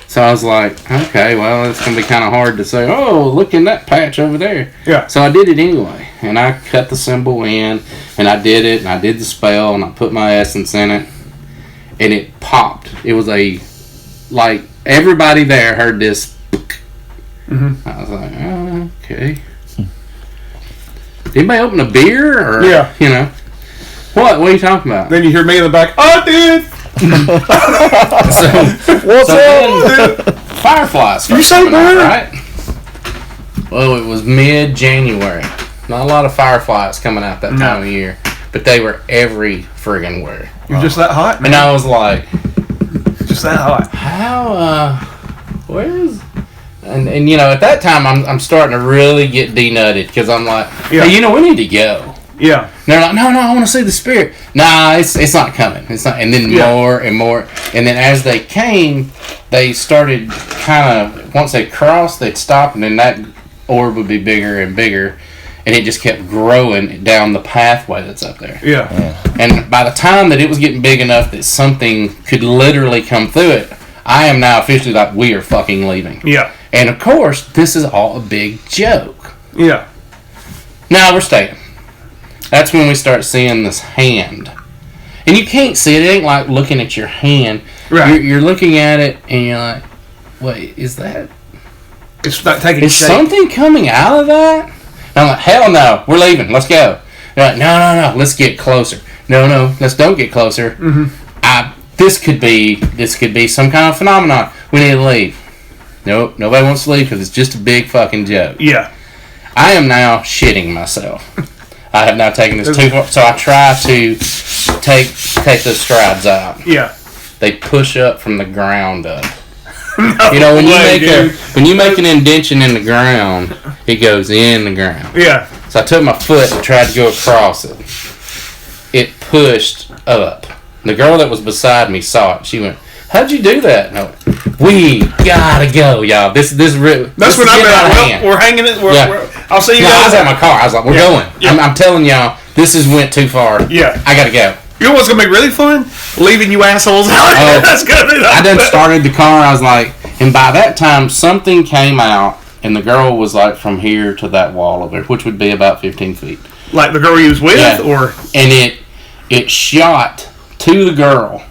So I was like, okay, well, it's going to be kind of hard to say, oh, look in that patch over there. Yeah. So I did it anyway, and I cut the symbol in, and I did it, and I did the spell, and I put my essence in it, and it popped. It was like everybody there heard this. I was like, oh, okay. Anybody open a beer? Or, What are you talking about? Then you hear me in the back, I did! What's up? Fireflies. You say that? Right? Well, it was mid-January. Not a lot of fireflies coming out that time of year. But they were every friggin' where. You're just that hot, man. And I was like... Just that hot. How, where's... And at that time, I'm starting to really get denutted, because I'm like, hey, we need to go. Yeah. And they're like, no, I want to see the spirit. Nah, it's not coming. It's not. And then more and more. And then as they came, they started kind of, once they crossed, they'd stop, and then that orb would be bigger and bigger. And it just kept growing down the pathway that's up there. Yeah. And by the time that it was getting big enough that something could literally come through it, I am now officially like, we are fucking leaving. Yeah. And of course, this is all a big joke. Yeah. Now we're staying. That's when we start seeing this hand. And you can't see it. It ain't like looking at your hand. Right. You're looking at it, and you're like, wait, is that... It's not taking Is shape. something coming out of that? And I'm like, hell no, we're leaving. Let's go. They're like, no, let's get closer. No, let's don't get closer. This could be some kind of phenomenon. We need to leave. Nope, nobody wants to leave because it's just a big fucking joke. Yeah. I am now shitting myself. I have now taken this too far, so I try to take the strides out. Yeah. They push up from the ground up. when you make an indention in the ground, it goes in the ground. Yeah. So I took my foot and tried to go across it. It pushed up. The girl that was beside me saw it. She went, "How'd you do that?" No, we gotta go, y'all. That's when I'm we're hanging it. I'll see you guys. I was at my car. I was like, we're going. Yeah. I'm telling y'all, this went too far. Yeah. I gotta go. You know what's gonna be really fun? Leaving you assholes out. That's gonna be I done started the car. I was like, and by that time, something came out, and the girl was like from here to that wall over there, which would be about 15 feet. Like the girl you was with, or and it shot to the girl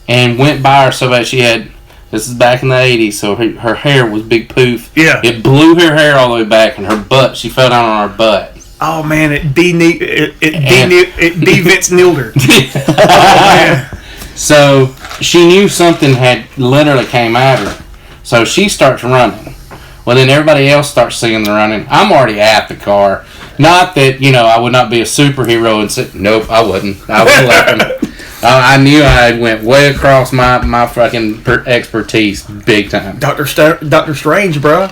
and went by her so that she had. This is back in the 80s, so her hair was big poof. Yeah. It blew her hair all the way back, and her butt. She fell down on her butt. Oh man, it Vince Nilder. Oh man. So she knew something had literally came at her. So she starts running. Well, then everybody else starts seeing the running. I'm already at the car. Not that, I would not be a superhero and say, nope, I wouldn't. I was laughing. I knew I went way across my fucking expertise big time. Doctor Strange, bro.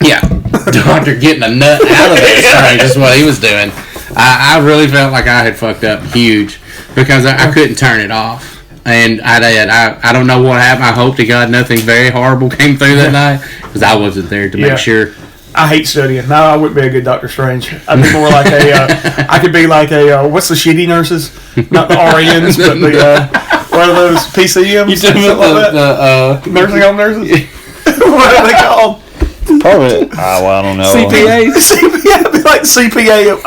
Yeah. Doctor getting a nut out of that Strange is what he was doing. I really felt like I had fucked up huge because I couldn't turn it off. And I did. I don't know what happened. I hope to God nothing very horrible came through that night because I wasn't there to make sure. I hate studying. No, I wouldn't be a good Doctor Strange. I'd be more like I could be like what's the shitty nurses? Not the RNs, but what are those PCMs? You talking about the nursing home nurses? What are they called? Probably. I don't know. CPA. I'd be like CPA.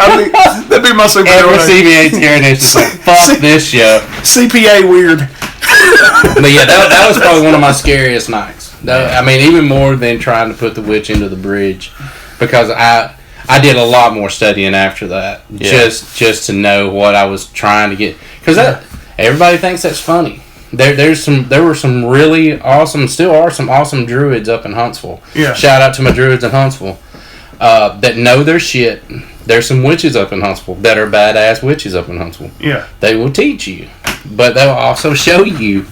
That'd be my superhero. Every CPA scared is just like, fuck this show. CPA weird. But yeah, that was probably one of my scariest nights. I mean, even more than trying to put the witch into the bridge, because I did a lot more studying after that, just to know what I was trying to get. Because everybody thinks that's funny. There were some really awesome, still are some awesome druids up in Huntsville. Yeah. Shout out to my druids in Huntsville that know their shit. There's some witches up in Huntsville that are badass witches up in Huntsville. Yeah. They will teach you, but they'll also show you,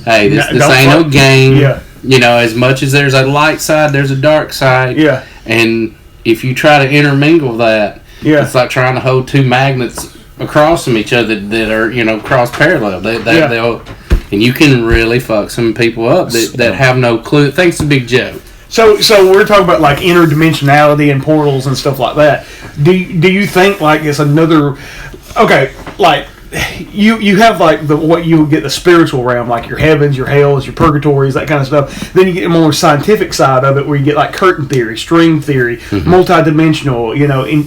hey, this ain't no game. Yeah. As much as there's a light side, there's a dark side. Yeah. And if you try to intermingle that, it's like trying to hold two magnets across from each other that are, cross parallel. They'll, and you can really fuck some people up that have no clue. Thanks to Big Joe. So we're talking about like interdimensionality and portals and stuff like that. Do you think like it's another? Okay, like. You have like what you get the spiritual realm, like your heavens, your hells, your purgatories, that kind of stuff. Then you get a more scientific side of it, where you get like curtain theory, string theory, multidimensional.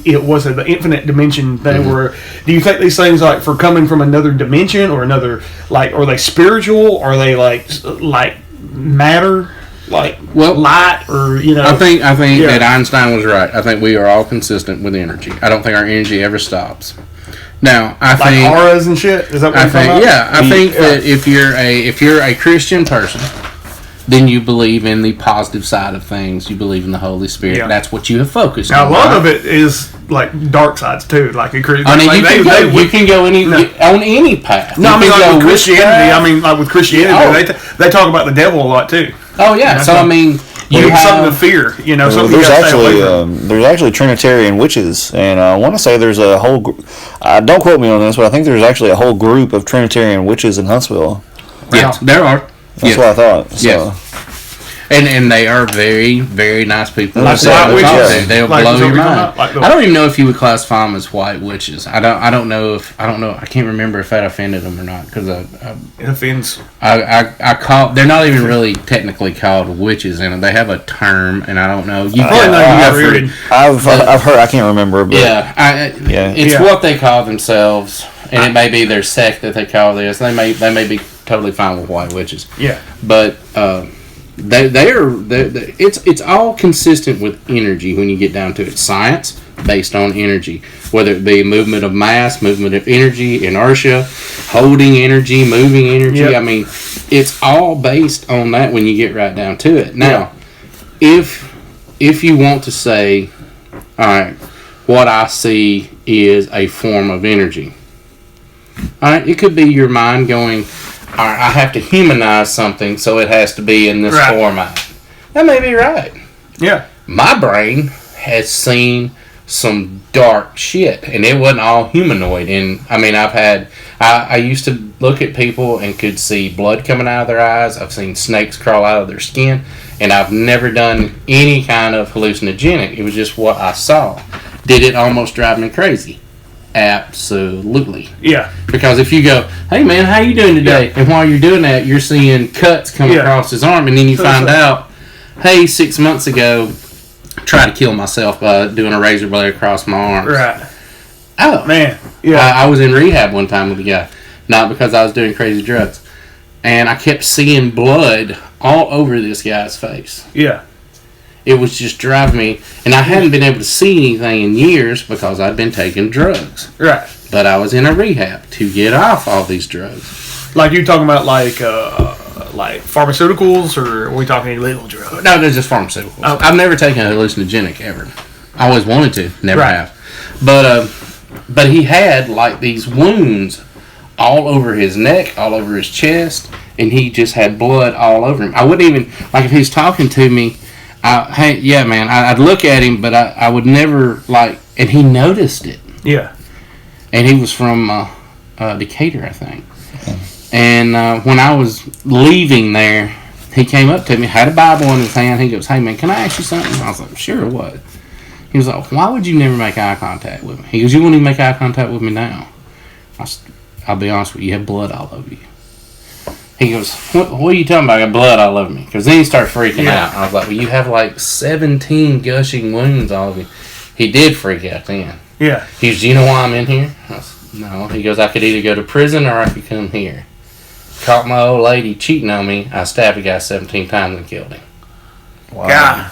It was the infinite dimension thing. Where do you think these things like for coming from another dimension or another like are they spiritual? Or are they like matter? Light or I think that Einstein was right. I think we are all consistent with energy. I don't think our energy ever stops. Now, I think auras and shit. Is that what I think? Yeah, I think that if you're a Christian person, then you believe in the positive side of things. You believe in the Holy Spirit. Yeah. That's what you have focused on. Now, a lot of it is like dark sides too. Like a Christian. I mean, you can go on any path. No, I mean like with Christianity. I mean like with Christianity, they talk about the devil a lot too. Oh yeah. So I mean. You have something to fear, something there's actually Trinitarian witches, and I want to say there's a whole. Don't quote me on this, but I think there's actually a whole group of Trinitarian witches in Huntsville. Yeah, there are. That's what I thought. So. Yes. And they are very, very nice people. Like white witches. They'll blow your mind. I don't even know if you would classify them as white witches. I don't know. I can't remember if that offended them or not because it offends. I call. They're not even really technically called witches, and they have a term, and I don't know. You probably know. I've heard. I can't remember. But it's what they call themselves, and it may be their sect that they call this. They may be totally fine with white witches. Yeah, but. It's all consistent with energy when you get down to it. Science based on energy, whether it be movement of mass, movement of energy, inertia, holding energy, moving energy. Yep. I mean, it's all based on that when you get right down to it. Now, if you want to say, all right, what I see is a form of energy. All right, it could be your mind going, all right, I have to humanize something, so it has to be in this format. That may be right. Yeah. My brain has seen some dark shit, and it wasn't all humanoid. And I mean, I used to look at people and could see blood coming out of their eyes. I've seen snakes crawl out of their skin, and I've never done any kind of hallucinogenic. It was just what I saw. Did it almost drive me crazy? Absolutely. Yeah. Because if you go, hey man, how you doing today? And while you're doing that, you're seeing cuts come across his arm, and then you find out, hey, 6 months ago, tried to kill myself by doing a razor blade across my arm. Right. Oh man. Yeah. I was in rehab one time with a guy, not because I was doing crazy drugs, and I kept seeing blood all over this guy's face. Yeah. It was just driving me, and I hadn't been able to see anything in years because I'd been taking drugs. Right. But I was in a rehab to get off all these drugs. Like you talking about like pharmaceuticals, or are we talking illegal drugs? No, they're just pharmaceuticals. Oh. I've never taken a hallucinogenic ever. I always wanted to, never have. But he had like these wounds all over his neck, all over his chest, and he just had blood all over him. I wouldn't even, like if he's talking to me, hey, yeah, man, I'd look at him, but I would never, like, and he noticed it. Yeah. And he was from Decatur, I think. And when I was leaving there, he came up to me, had a Bible in his hand. He goes, hey, man, can I ask you something? I was like, sure, what? He was like, why would you never make eye contact with me? He goes, you won't even make eye contact with me now. I'll be honest with you, you have blood all over you. He goes, what are you talking about? I got blood all over me. Because then he started freaking out. I was like, well, you have like 17 gushing wounds all over you. He did freak out then. Yeah. He goes, do you know why I'm in here? I said, no. He goes, I could either go to prison or I could come here. Caught my old lady cheating on me. I stabbed a guy 17 times and killed him. Wow. God.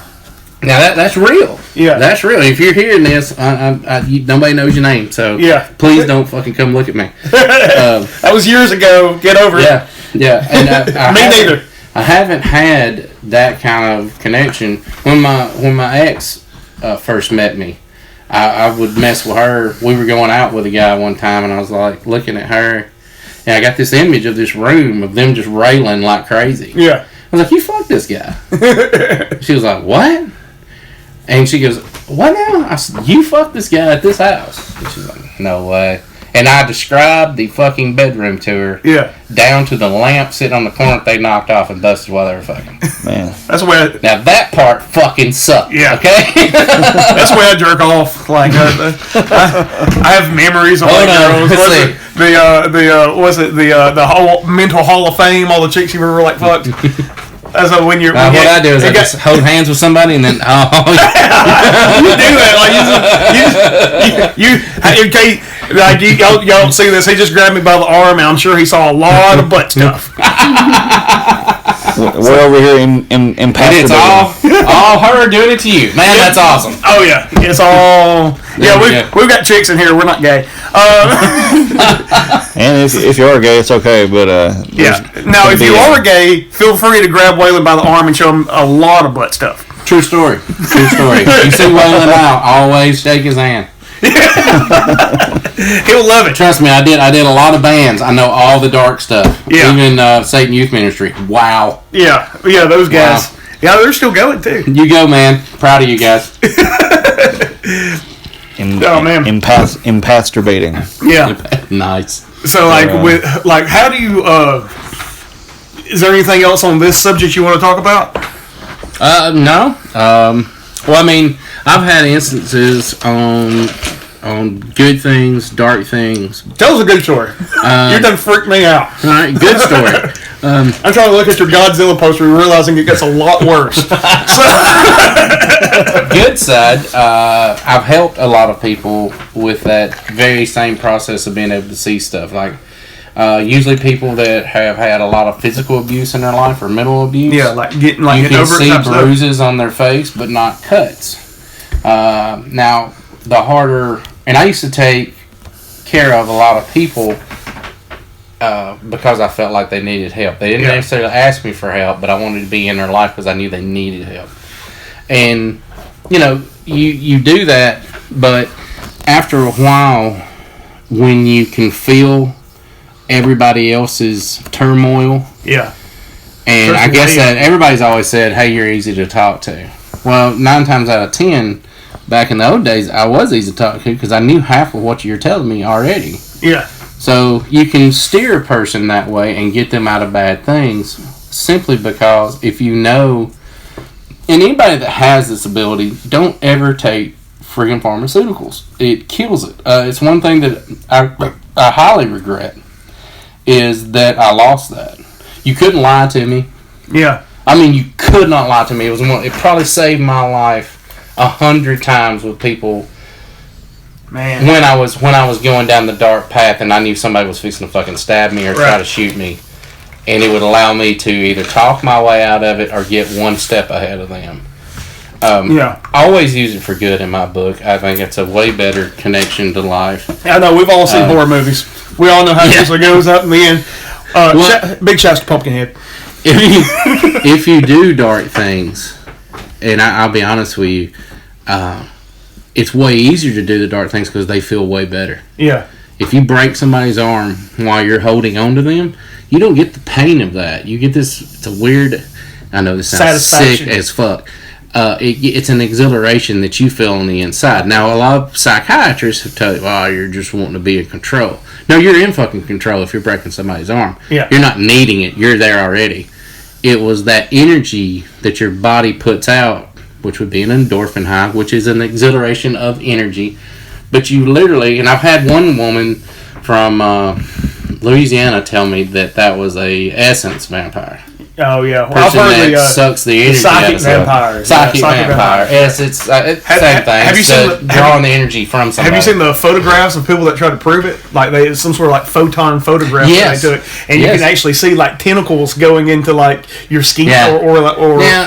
Now that's real. Yeah. That's real. If you're hearing this, nobody knows your name. So please don't fucking come look at me. That was years ago. Get over it. Yeah, and me neither. I haven't had that kind of connection. When my ex first met me, I would mess with her. We were going out with a guy one time, and I was like looking at her, and I got this image of this room of them just railing like crazy. Yeah, I was like, "You fucked this guy." She was like, "What?" And she goes, "What now?" I said, "You fucked this guy at this house." And she's like, "No way." And I described the fucking bedroom to her. Yeah. Down to the lamp sitting on the corner that they knocked off and busted while they were fucking. Man. That's the way. Now that part fucking sucked. Yeah. Okay? That's the way I jerk off. Like, I have memories of like girls. The whole mental hall of fame, all the chicks you've ever like fucked. That's when you're. What I do is I just hold hands with somebody and then you do that like y'all don't see this. He just grabbed me by the arm and I'm sure he saw a lot of butt stuff. We're over here in and it's all her doing it to you, man. That's awesome. Oh yeah, it's all we've got chicks in here. We're not gay. And if you are gay, it's okay. But now if you are gay, feel free to grab Waylon by the arm and show him a lot of butt stuff. True story. True story. You see Waylon now, always shake his hand. He'll love it. Trust me, I did a lot of bands. I know all the dark stuff. Yeah. Even Satan Youth Ministry. Wow. Yeah, those guys. Wow. Yeah, they're still going too. You go, man. Proud of you guys. In masturbating. Yeah. Nice. So how do you is there anything else on this subject you want to talk about? No. Well, I mean, I've had instances on good things, dark things. Tell us a good story. You done freaked me out. All right, good story. I'm trying to look at your Godzilla poster and realizing it gets a lot worse. Good side, I've helped a lot of people with that very same process of being able to see stuff. Like, usually people that have had a lot of physical abuse in their life or mental abuse. Yeah, you can see bruises on their face, but not cuts. Now, the harder, and I used to take care of a lot of people because I felt like they needed help. They didn't necessarily ask me for help, but I wanted to be in their life because I knew they needed help. And, you do that, but after a while, when you can feel everybody else's turmoil. Yeah. And I guess that everybody's always said, hey, you're easy to talk to. Well, 9 times out of 10, back in the old days, I was easy to talk to because I knew half of what you're telling me already. Yeah. So you can steer a person that way and get them out of bad things simply because if you know, and anybody that has this ability, don't ever take friggin' pharmaceuticals. It kills it. It's one thing that I highly regret is that I lost that. You couldn't lie to me. Yeah. I mean, you could not lie to me. It probably saved my life 100 times with people. Man. When I was going down the dark path and I knew somebody was fixing to fucking stab me or try to shoot me, and it would allow me to either talk my way out of it or get one step ahead of them. I always use it for good in my book. I think it's a way better connection to life. I know, we've all seen horror movies. We all know how it usually goes up in the end. Big shouts to Pumpkinhead. If you do dark things, and I'll be honest with you, it's way easier to do the dark things because they feel way better. Yeah. If you break somebody's arm while you're holding on to them, you don't get the pain of that. You get this, it's a weird, I know this sounds sick as fuck. It's an exhilaration that you feel on the inside. Now, a lot of psychiatrists have told you, oh, you're just wanting to be in control. No, you're in fucking control if you're breaking somebody's arm. Yeah. You're not needing it. You're there already. It was that energy that your body puts out, which would be an endorphin high, which is an exhilaration of energy. But you literally, and I've had one woman from Louisiana tell me that was a essence vampire. Oh yeah, well, I've heard that sucks the energy out of vampire. Psychic vampire. Yes, it's same thing. Have you seen drawing the energy from somebody? Have you seen the photographs of people that try to prove it? Like some sort of like photon photograph. Yes. They do it, and you can actually see like tentacles going into like your skin or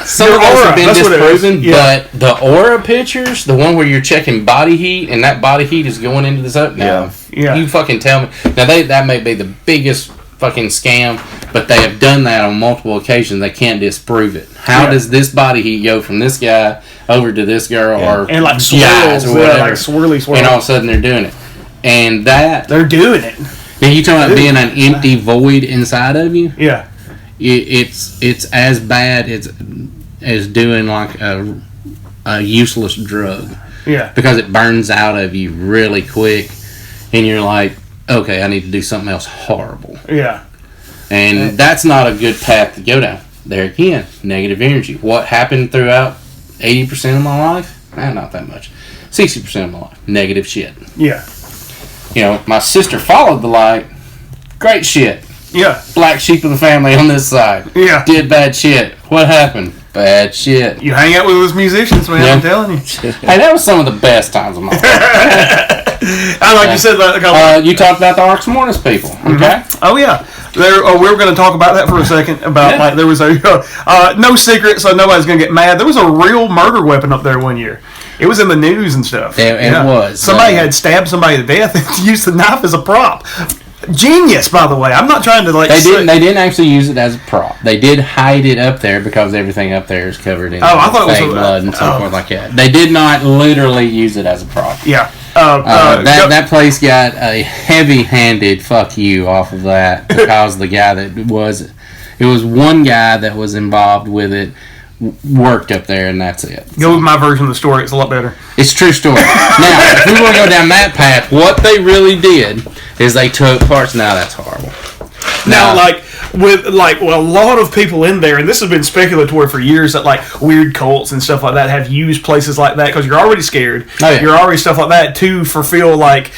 some of those have been disproven. But the aura pictures, the one where you're checking body heat, and that body heat is going into this up now. Yeah. You fucking tell me. Now that may be the biggest fucking scam, but they have done that on multiple occasions. They can't disprove it. How does this body heat go from this guy over to this girl or and like swirls or whatever, like swirly, and all of a sudden they're doing it, and they're doing it. Now you talking about being an empty void inside of you? Yeah, it's as bad as doing like a useless drug. Yeah, because it burns out of you really quick, and you're like, okay, I need to do something else horrible. Yeah. And that's not a good path to go down. There again, negative energy. What happened throughout 80% of my life? Not that much. 60% of my life. Negative shit. Yeah. You know, my sister followed the light. Great shit. Yeah. Black sheep of the family on this side. Yeah. Did bad shit. What happened? Bad shit. You hang out with those musicians, man, I'm telling you. Hey, that was some of the best times of my life. You said you talked about the Arx Mortis people, okay? Oh yeah, we were going to talk about that for a second. About like there was a no secret, so nobody's going to get mad. There was a real murder weapon up there one year. It was in the news and stuff. It was. Somebody had stabbed somebody to death and used the knife as a prop. Genius, by the way. I'm not trying to like. They didn't actually use it as a prop. They did hide it up there because everything up there is covered in fake blood and so forth like that. They did not literally use it as a prop. Yeah. That place got a heavy-handed fuck you off of that because the guy it was one guy that was involved with it worked up there, and that's it. Go with my version of the story. It's a lot better. It's a true story. Now, if we want to go down that path, what they really did is they took parts. Now that's horrible. Now, a lot of people in there, and this has been speculatory for years, that like weird cults and stuff like that have used places like that because you're already scared. Oh, yeah. You're already stuff like that to fulfill like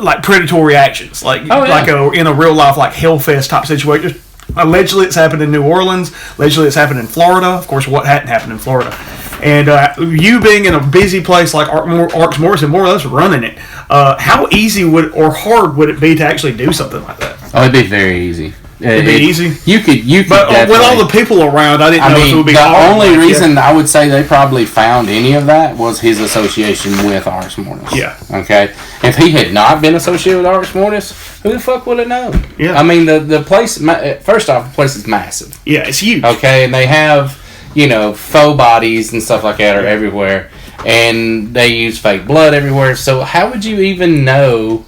like predatory actions, like in a real life like Hellfest type situation. Allegedly, it's happened in New Orleans. Allegedly, it's happened in Florida. Of course, what hadn't happened in Florida? And you being in a busy place like Arx Mortis and more or less running it, how easy or hard would it be to actually do something like that? Oh, it'd be very easy. It'd be easy. You could. But with all the people around, I didn't know if it would be hard. The only reason I would say they probably found any of that was his association with Arx Mortis. Yeah. Okay. If he had not been associated with Arx Mortis, who the fuck would have known? Yeah. I mean, the place. First off, the place is massive. Yeah, it's huge. Okay, and they have faux bodies and stuff like that are everywhere, and they use fake blood everywhere. So how would you even know?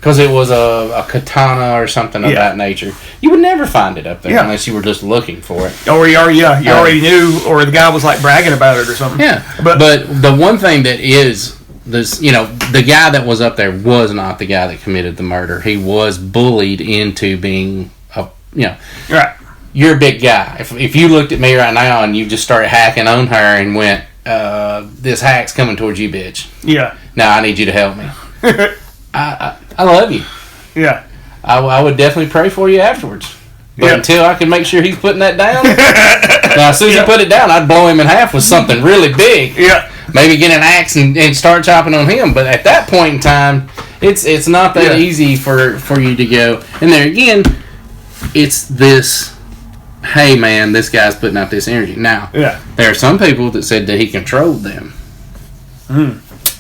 because it was a katana or something of that nature. You would never find it up there unless you were just looking for it. Or you already knew, or the guy was like bragging about it or something. Yeah, but the one thing that is this, the guy that was up there was not the guy that committed the murder. He was bullied into being right. You're a big guy. If you looked at me right now and you just started hacking on her and went, this hack's coming towards you, bitch. Yeah. Now I need you to help me. I love you. Yeah. I would definitely pray for you afterwards. But until I can make sure he's putting that down. Now, as soon as he put it down, I'd blow him in half with something really big. Yeah. Maybe get an axe and start chopping on him. But at that point in time, it's not that easy for you to go. And there again, it's this, hey man, this guy's putting out this energy. Now, there are some people that said that he controlled them.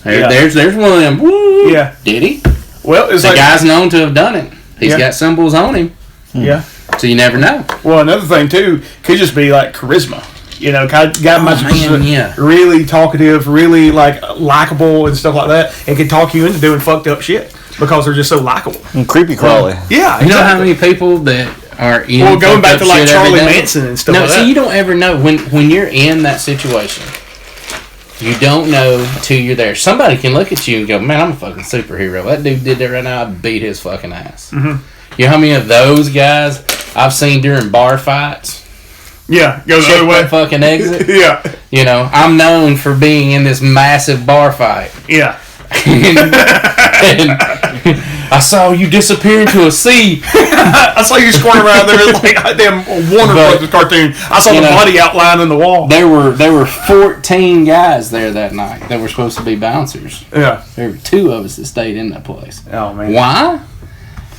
There's one of them. Woo, yeah. Did he? Well, it's the guy's known to have done it. He's got symbols on him. Yeah. So you never know. Well, another thing too could just be like charisma. Guy might be really talkative, really like likable and stuff like that, and can talk you into doing fucked up shit because they're just so likable. And creepy crawly. Yeah. You know how many people that are in going back to like Charlie Manson and stuff like that. So you don't ever know when you're in that situation. You don't know till you're there. Somebody can look at you and go, man, I'm a fucking superhero. That dude did that right now. I'd beat his fucking ass. Mm-hmm. You know how many of those guys I've seen during bar fights? Yeah, go the other way. Fucking exit. Yeah. I'm known for being in this massive bar fight. Yeah. and I saw you disappear into a sea. I saw you squirting around there like a damn Warner Brothers cartoon. I saw the body outline in the wall. There were 14 guys there that night that were supposed to be bouncers. Yeah. There were 2 of us that stayed in that place. Oh, man. Why?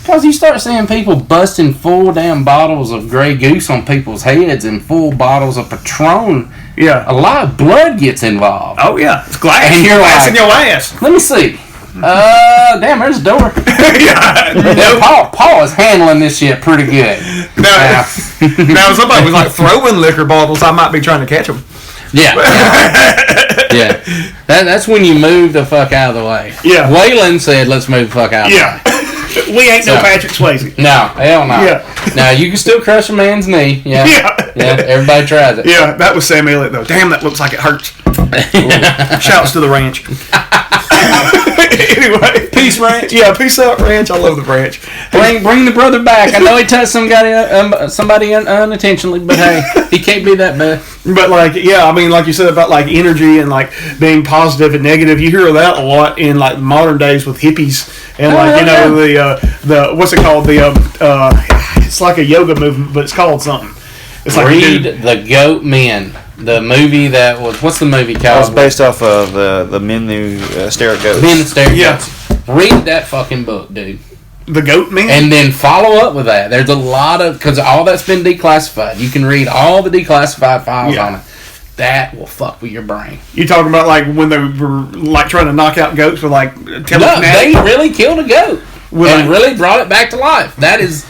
Because you start seeing people busting full damn bottles of Grey Goose on people's heads and full bottles of Patron. Yeah. A lot of blood gets involved. Oh, yeah. It's glass. And you're glass like, in your ass. Let me see. Damn, there's a door. Paul is handling this shit pretty good. Now, if somebody was like throwing liquor bottles, I might be trying to catch them. Yeah. That's when you move the fuck out of the way. Yeah. Waylon said, let's move the fuck out of the way. We ain't no Patrick Swayze. No, hell no. Yeah. Now, you can still crush a man's knee. Yeah. Everybody tries it. Yeah, that was Sam Elliott, though. Damn, that looks like it hurts. Shouts to the ranch. Anyway. Peace, ranch. Yeah, peace out, ranch. I love the ranch. Bring the brother back. I know he touched somebody unintentionally, but hey, he can't be that bad. But like, yeah, I mean, like you said about like energy and like being positive and negative, you hear that a lot in like modern days with hippies and like the what's it called, it's like a yoga movement, but it's called something. It's like Read The Goat Men. The movie that was, what's the movie called? That was based off of the Men Who Stare at Goats. Men Who Stare at Goats. Read that fucking book, dude. The Goat Man? And then follow up with that. There's a lot of, because all that's been declassified. You can read all the declassified files on it. That will fuck with your brain. You talking about like when they were like trying to knock out goats with like telekinetic? No, they really killed a goat and really brought it back to life. That is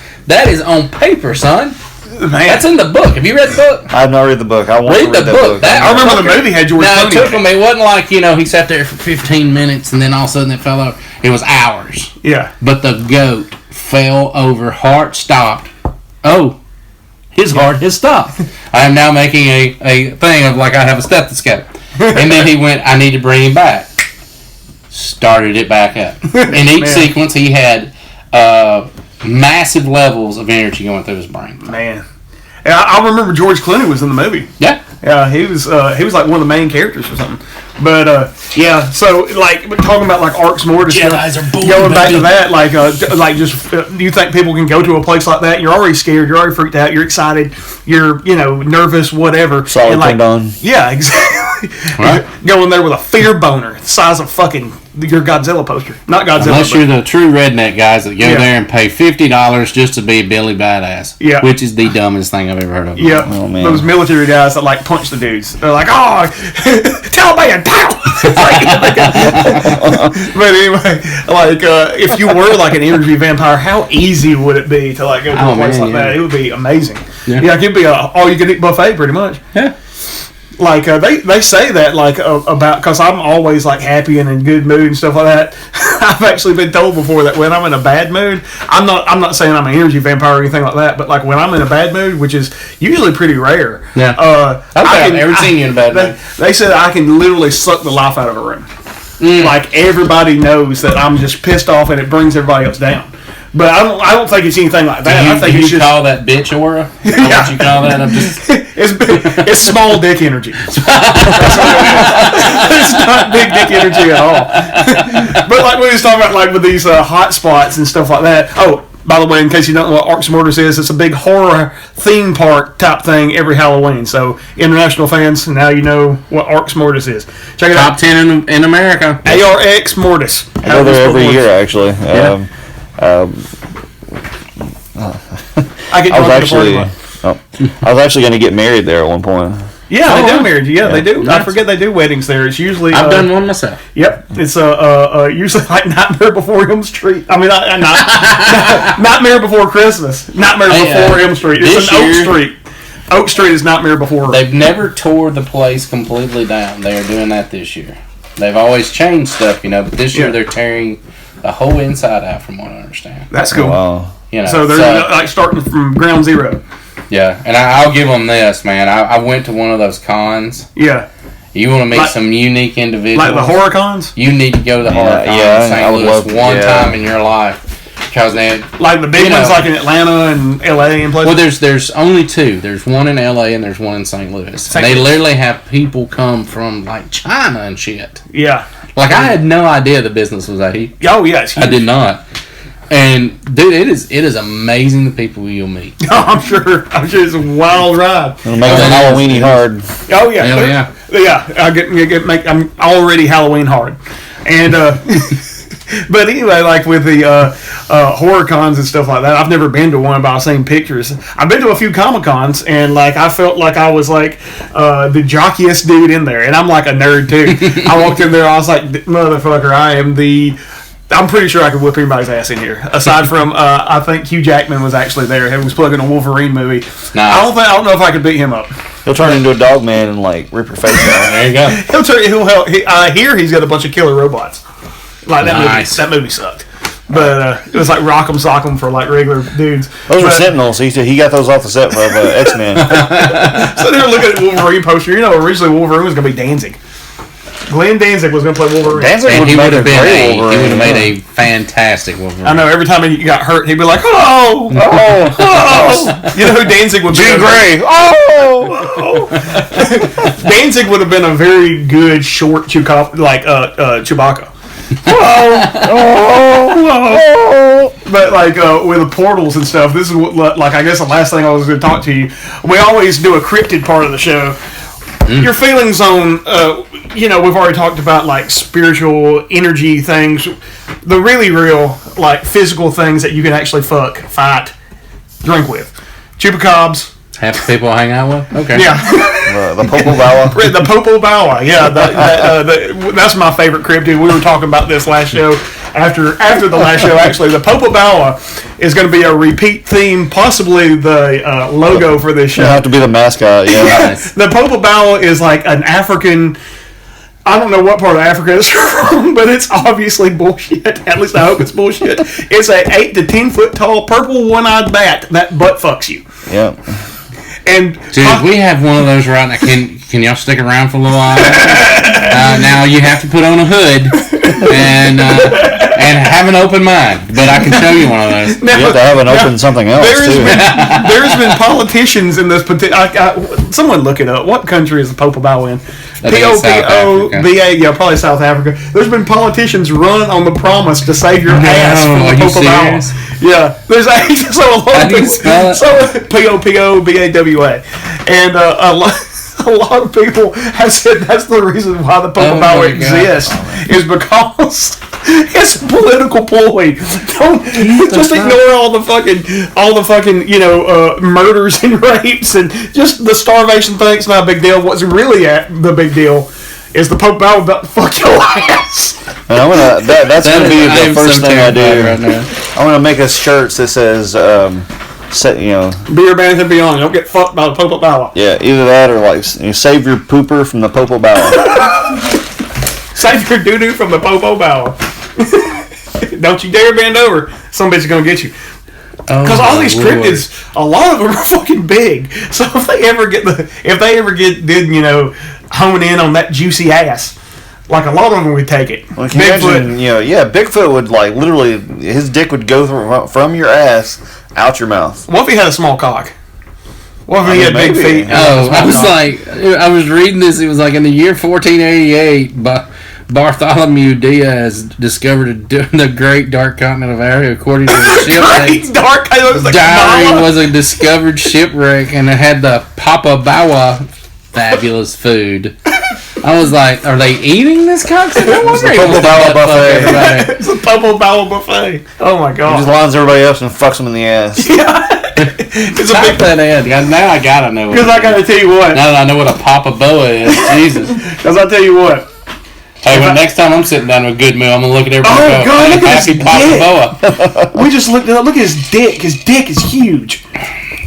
on paper, son. Man. That's in the book. Have you read the book? I've not read the book. I want to read the book. I remember the movie had George Clooney. It took him. It wasn't like, he sat there for 15 minutes and then all of a sudden it fell over. It was hours. Yeah. But the goat fell over. Heart stopped. Oh, his heart has stopped. I am now making a thing of like I have a stethoscope. And then he went, I need to bring him back. Started it back up. In each sequence he had massive levels of energy going through his brain. Man, I remember George Clooney was in the movie. Yeah, he was like one of the main characters or something. But so like talking about like arcs mortis, going back to that, like just you think people can go to a place like that? You're already scared, you're already freaked out, you're excited, you're nervous, whatever. Solid and like, on. Yeah, exactly. Right. Going there with a fear boner the size of fucking your Godzilla poster. Not Godzilla. Unless you're the true redneck guys that go there and pay $50 just to be Billy Badass. Yeah. Which is the dumbest thing I've ever heard of. Yeah. Oh, man. Those military guys that like punch the dudes. They're like, oh, Taliban, pow! But anyway, like if you were like an energy vampire, how easy would it be to like go to a place like that? It would be amazing. Yeah, it could be a all you can eat buffet pretty much. Yeah. Like they say that like about because I'm always like happy and in good mood and stuff like that. I've actually been told before that when I'm in a bad mood, I'm not saying I'm an energy vampire or anything like that, but like when I'm in a bad mood, which is usually pretty rare. Yeah. I've never seen you in a bad mood. They said I can literally suck the life out of a room. Like everybody knows that I'm just pissed off and it brings everybody else down. But I don't think it's anything like that. I think it's just call that bitch aura. Yeah. What you call that? I'm just. It's small dick energy. It's not big dick energy at all. But like we was talking about, like with these hot spots and stuff like that. Oh, by the way, in case you don't know what Arx Mortis is, it's a big horror theme park type thing every Halloween. So international fans, now you know what Arx Mortis is. Check it out. Top 10 in America. ARX Mortis. I go there every year, actually. Yeah. I get drunk at the party lot. I was actually going to get married there at one point. Yeah, they do marriage. Yeah, they do. Nice. I forget they do weddings there. It's usually I've done one myself. Yep, it's usually like Nightmare Before Elm Street. I mean, not Nightmare Before Christmas. Nightmare Before Elm Street. It's an Oak Street. Oak Street is Nightmare Before. They've never tore the place completely down. They are doing that this year. They've always changed stuff, but this year they're tearing the whole inside out, from what I understand. That's cool. Wow. So they're like starting from ground zero. Yeah, and I'll give them this, man. I went to one of those cons. Yeah. You want to meet some unique individuals. Like the horror cons? You need to go to the horror con in St. Louis one time in your life. Because they like the big ones like in Atlanta and LA and places? Well, there's only two. There's one in LA and there's one in St. Louis. They literally have people come from like China and shit. Yeah. Like I had no idea the business was that huge. Oh yeah, it's huge. I did not. And dude, it is amazing the people you'll meet. Oh, I'm sure it's a wild ride. It'll make it Halloweeny hard. Oh yeah, hell yeah, yeah. I'm already Halloween hard, and but anyway, like with the horror cons and stuff like that, I've never been to one, but I've seen pictures. I've been to a few Comic Cons, and like I felt like I was like the jockiest dude in there, and I'm like a nerd too. I walked in there, I was like, motherfucker, I'm pretty sure I could whip anybody's ass in here. Aside from, I think Hugh Jackman was actually there. He was plugging a Wolverine movie. Nice. I don't know if I could beat him up. He'll turn into a dog man and like rip your face out. There you go. He'll help. Here he's got a bunch of killer robots. Like that movie. That movie sucked. But it was like Rock'em Sock'em for like regular dudes. Those were Sentinels. He got those off the set of X-Men. So they were looking at the Wolverine poster. Originally Wolverine was going to be Danzig. Glenn Danzig was going to play Wolverine. Danzig would have made a fantastic Wolverine. I know. Every time he got hurt, he'd be like, "Oh, oh, oh!" You know who Danzig would be? Jean Grey. Oh. Danzig would have been a very good short Chewbacca. But like with the portals and stuff, this is what, like I guess the last thing I was going to talk to you. We always do a cryptid part of the show. Your feelings on, we've already talked about like spiritual energy things, the really real like physical things that you can actually fuck, fight, drink with. Chupacabras. Half the people I hang out with? Okay. Yeah. The Popo Bawa. The Popo Bawa, yeah. That's my favorite cryptid. We were talking about this last show. After the last show, actually, the Popo Bawa is going to be a repeat theme, possibly the logo for this show. It'll have to be the mascot, yeah. Nice. The Popo Bawa is like an African... I don't know what part of Africa it's from, but it's obviously bullshit. At least I hope it's bullshit. It's a 8 to 10 foot tall purple one-eyed bat that butt fucks you. Yep. And dude, we have one of those right now. Can y'all stick around for a little while? Now you have to put on a hood and have an open mind. But I can show you one of those. You have to have an open something else too. There's been politicians in this someone look it up. What country is the Popo Bawa in? P-O-P-O-B-A. Yeah, probably South Africa. There's been politicians run on the promise to save your ass from the Popo Bawa. Yeah, there's so a lot of people. So P-O-P-O-B-A-W-A, and a lot of people have said that's the reason why the Popo Bawa exists is because it's a political ploy. Don't just ignore all the fucking murders and rapes and just the starvation thing's not a big deal. What's really the big deal is the Popo Bawa about to fuck your ass. And that's gonna be the first thing I do. Right now. I'm gonna make us shirts that says Beer bans and beyond. Don't get fucked by the Popo Bow. Yeah, either that or like save your pooper from the Popo Bow. Save your doo doo from the Popo Bow. Don't you dare bend over. Some bitch is gonna get you. Because all these cryptids, a lot of them are fucking big. So if they ever hone in on that juicy ass, like a lot of them would take it. Well, can Bigfoot, you imagine, Bigfoot would like literally, his dick would go from your ass out your mouth. What if he had a small cock? What if he had big feet? I was reading this. It was like in the year 1488, Bartholomew Diaz discovered the Great Dark Continent of Africa, according to the shipwreck. Diary was a discovered shipwreck, and it had the Papa Bawa fabulous food. I was like, are they eating this cocktail? It's the Popo Bawa buffet. It's the Popo Bawa buffet. Oh my god! He just lines everybody else and fucks them in the ass. Yeah. It's a big that ad. Now I gotta know. Because I gotta tell you what. Now that I know what a Papa Boa is, Jesus. Because I'll tell you what. Hey, next time I'm sitting down with a good meal, I'm gonna look at everybody. Oh god, look at his dick. Papa Boa. We just looked it up. Look at his dick. His dick is huge.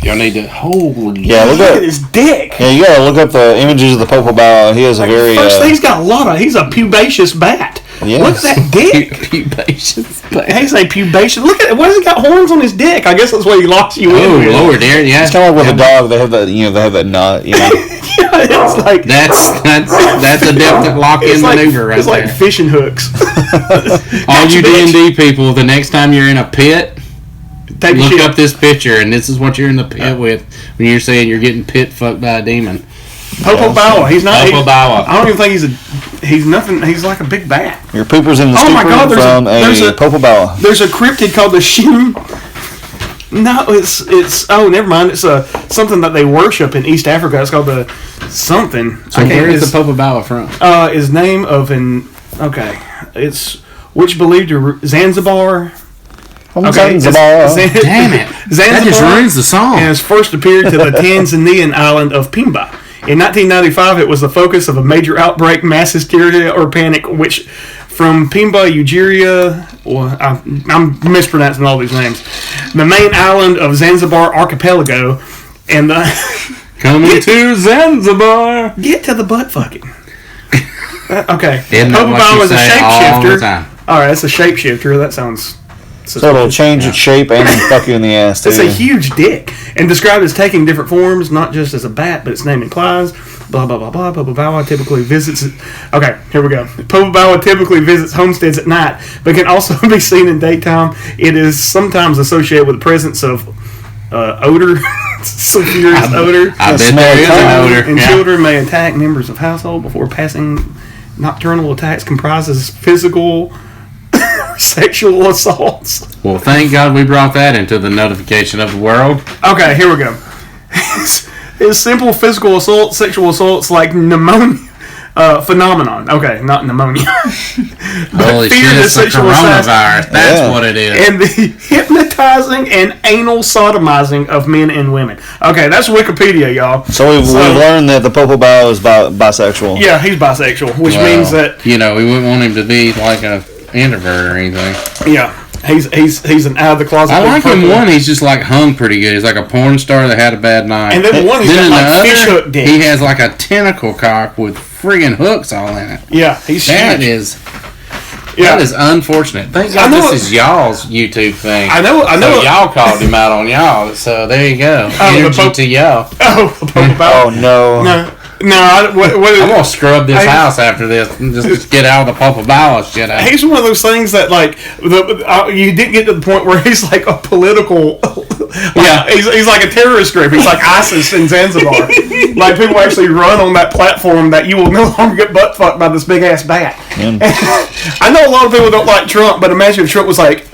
Y'all need to look at his dick. Yeah, you gotta look up the images of the Popo Bow. He has a very first thing, he's got he's a pubaceous bat. Yes. Look at that dick. Pubaceous bat. He's a pubaceous. Look at it. Why has he got horns on his dick? I guess that's what he locks you in. Oh Lord, Darren, yeah. It's kind of like with a dog. They have that, they have that knot. Yeah, it's like that's a definite lock-in maneuver right there. It's like fishing hooks. All you D&D people, the next time you're in a pit, look up this picture, and this is what you're in the pit with when you're saying you're getting pit fucked by a demon. Popo Bawa. He's not. Popo Bawa. I don't even think he's nothing. He's like a big bat. Your pooper's in the stupor from a Popo Bawa. There's a cryptid called the Shin. No, it's oh, never mind. It's something that they worship in East Africa. It's called the something. So where is the Popo Bawa from? Is name of it's which believed to Zanzibar. Okay, Zanzibar. Damn it! Zanzibar, that just ruins the song. And it's first appeared to the Tanzanian island of Pemba. In 1995, it was the focus of a major outbreak, mass hysteria, or panic, which from Pemba, Nigeria, I'm mispronouncing all these names, the main island of Zanzibar archipelago, and the coming to Zanzibar. Get to the butt fucking. Okay. Popo Bawa is a shapeshifter. All right, it's a shapeshifter. That sounds. So it'll change its shape and fuck you in the ass, too. It's a huge dick. And described as taking different forms, not just as a bat, but its name implies. Blah, blah, blah, blah. Popo Bawa typically visits... Okay, here we go. Popo Bawa typically visits homesteads at night, but can also be seen in daytime. It is sometimes associated with the presence of odor. Sulfurous odor. I bet there is an odor. And children may attack members of household before passing. Nocturnal attacks comprises physical... sexual assaults. Well, thank God we brought that into the notification of the world. Okay, here we go. It's simple physical assault, sexual assaults like pneumonia phenomenon. Okay, not pneumonia. Holy shit, it's the coronavirus. That's what it is. And the hypnotizing and anal sodomizing of men and women. Okay, that's Wikipedia, y'all. So we've learned that the Popo Bawa is bisexual. Yeah, he's bisexual, which means that... we wouldn't want him to be like a introvert or anything. Yeah, he's an out of the closet. I like him. One, he's just like hung pretty good. He's like a porn star that had a bad night. And then one, he's got like fish hook dick. He has like a tentacle cock with friggin' hooks all in it. Yeah, he's huge. That is unfortunate. Thank God this is y'all's YouTube thing. I know. So y'all called him out on y'all. So there you go. Energy to y'all. Oh no. No, I'm gonna scrub this house after this and just get out of the Popo Bawa shit out. He's one of those things that like you didn't get to the point where he's like a political. He's like a terrorist group. He's like ISIS in Zanzibar. Like people actually run on that platform that you will no longer get butt fucked by this big ass bat. I know a lot of people don't like Trump, but imagine if Trump was like,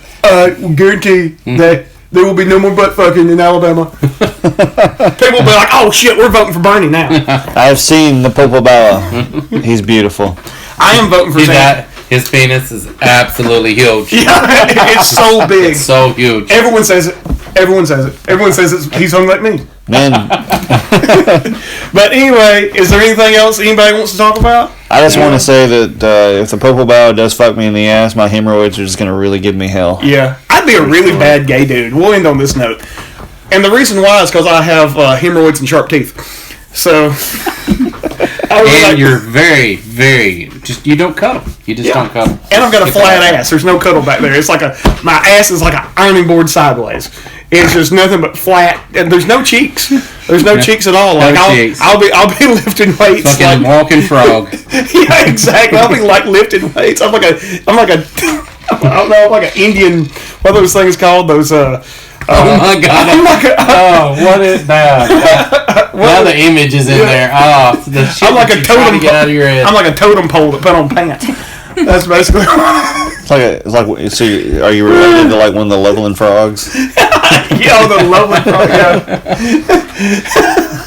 guarantee that there will be no more butt fucking in Alabama. People will be like, oh shit, we're voting for Bernie now. I've seen the Popo Bawa. He's beautiful. I am voting for Sam. His penis is absolutely huge. Yeah, it's so big. It's so huge. Everyone says it. Everyone says he's hung like me. Man. But anyway, is there anything else anybody wants to talk about? I just want to say that if the Popo Bawa does fuck me in the ass, my hemorrhoids are just going to really give me hell. Yeah. I'd be a really bad gay dude. We'll end on this note. And the reason why is because I have hemorrhoids and sharp teeth. So, and you're very, very you don't cuddle. You just don't cuddle. And I've got a flat ass. There's no cuddle back there. It's like my ass is like an ironing board sideways. It's just nothing but flat, and there's no cheeks. There's no cheeks at all. Like I'll be lifting weights. Fucking like, walking frog. Yeah, exactly. I'll be like lifting weights. I'm like an Indian. What are those things called? Those oh my god! What is that? Now the image is in there. Oh, the shit I'm like a totem. Get out of your head. I'm like a totem pole that put on pants. That's basically. It's like. So, are you related to like one of the leveling frogs? Yeah, the leveling frog. Yeah.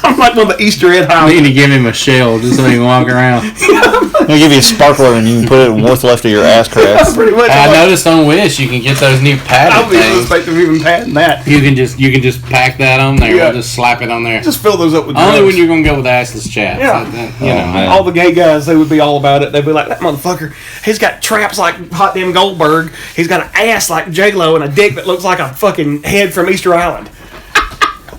I'm like one of the Easter egg I need to give him a shell just so he can walk around. I'll give you a sparkler and you can put it in what's left of your ass cracks. Pretty much. I noticed on Wish you can get those new padded things. I was expecting even padding that. You can just pack that on there. Yeah. We'll just slap it on there. Just fill those up with only drugs. when you're gonna go with assless chaps. Yeah. All the gay guys, they would be all about it. They'd be like, that motherfucker, he's got traps like Hot Damn Goldberg. He's got an ass like J-Lo and a dick that looks like a fucking head from Easter Island.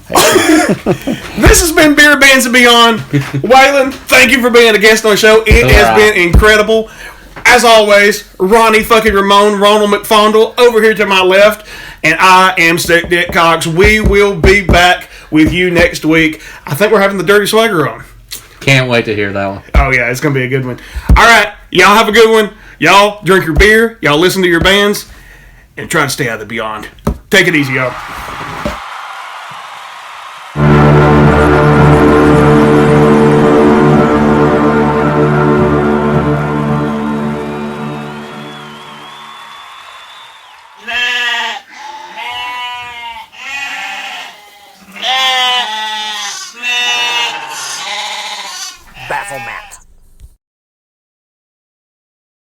This has been Beer Bands and Beyond. Waylon, thank you for being a guest on the show. It has been incredible. As always, Ronnie fucking Ramone, Ronald McFondle over here to my left, and I am Stick Dick Cox. We will be back with you next week. I think we're having the Dirty Swagger on. Can't wait to hear that one. Oh yeah, it's gonna be a good one. All right, y'all have a good one. Y'all drink your beer. Y'all listen to your bands, and try to stay out of the beyond. Take it easy, y'all.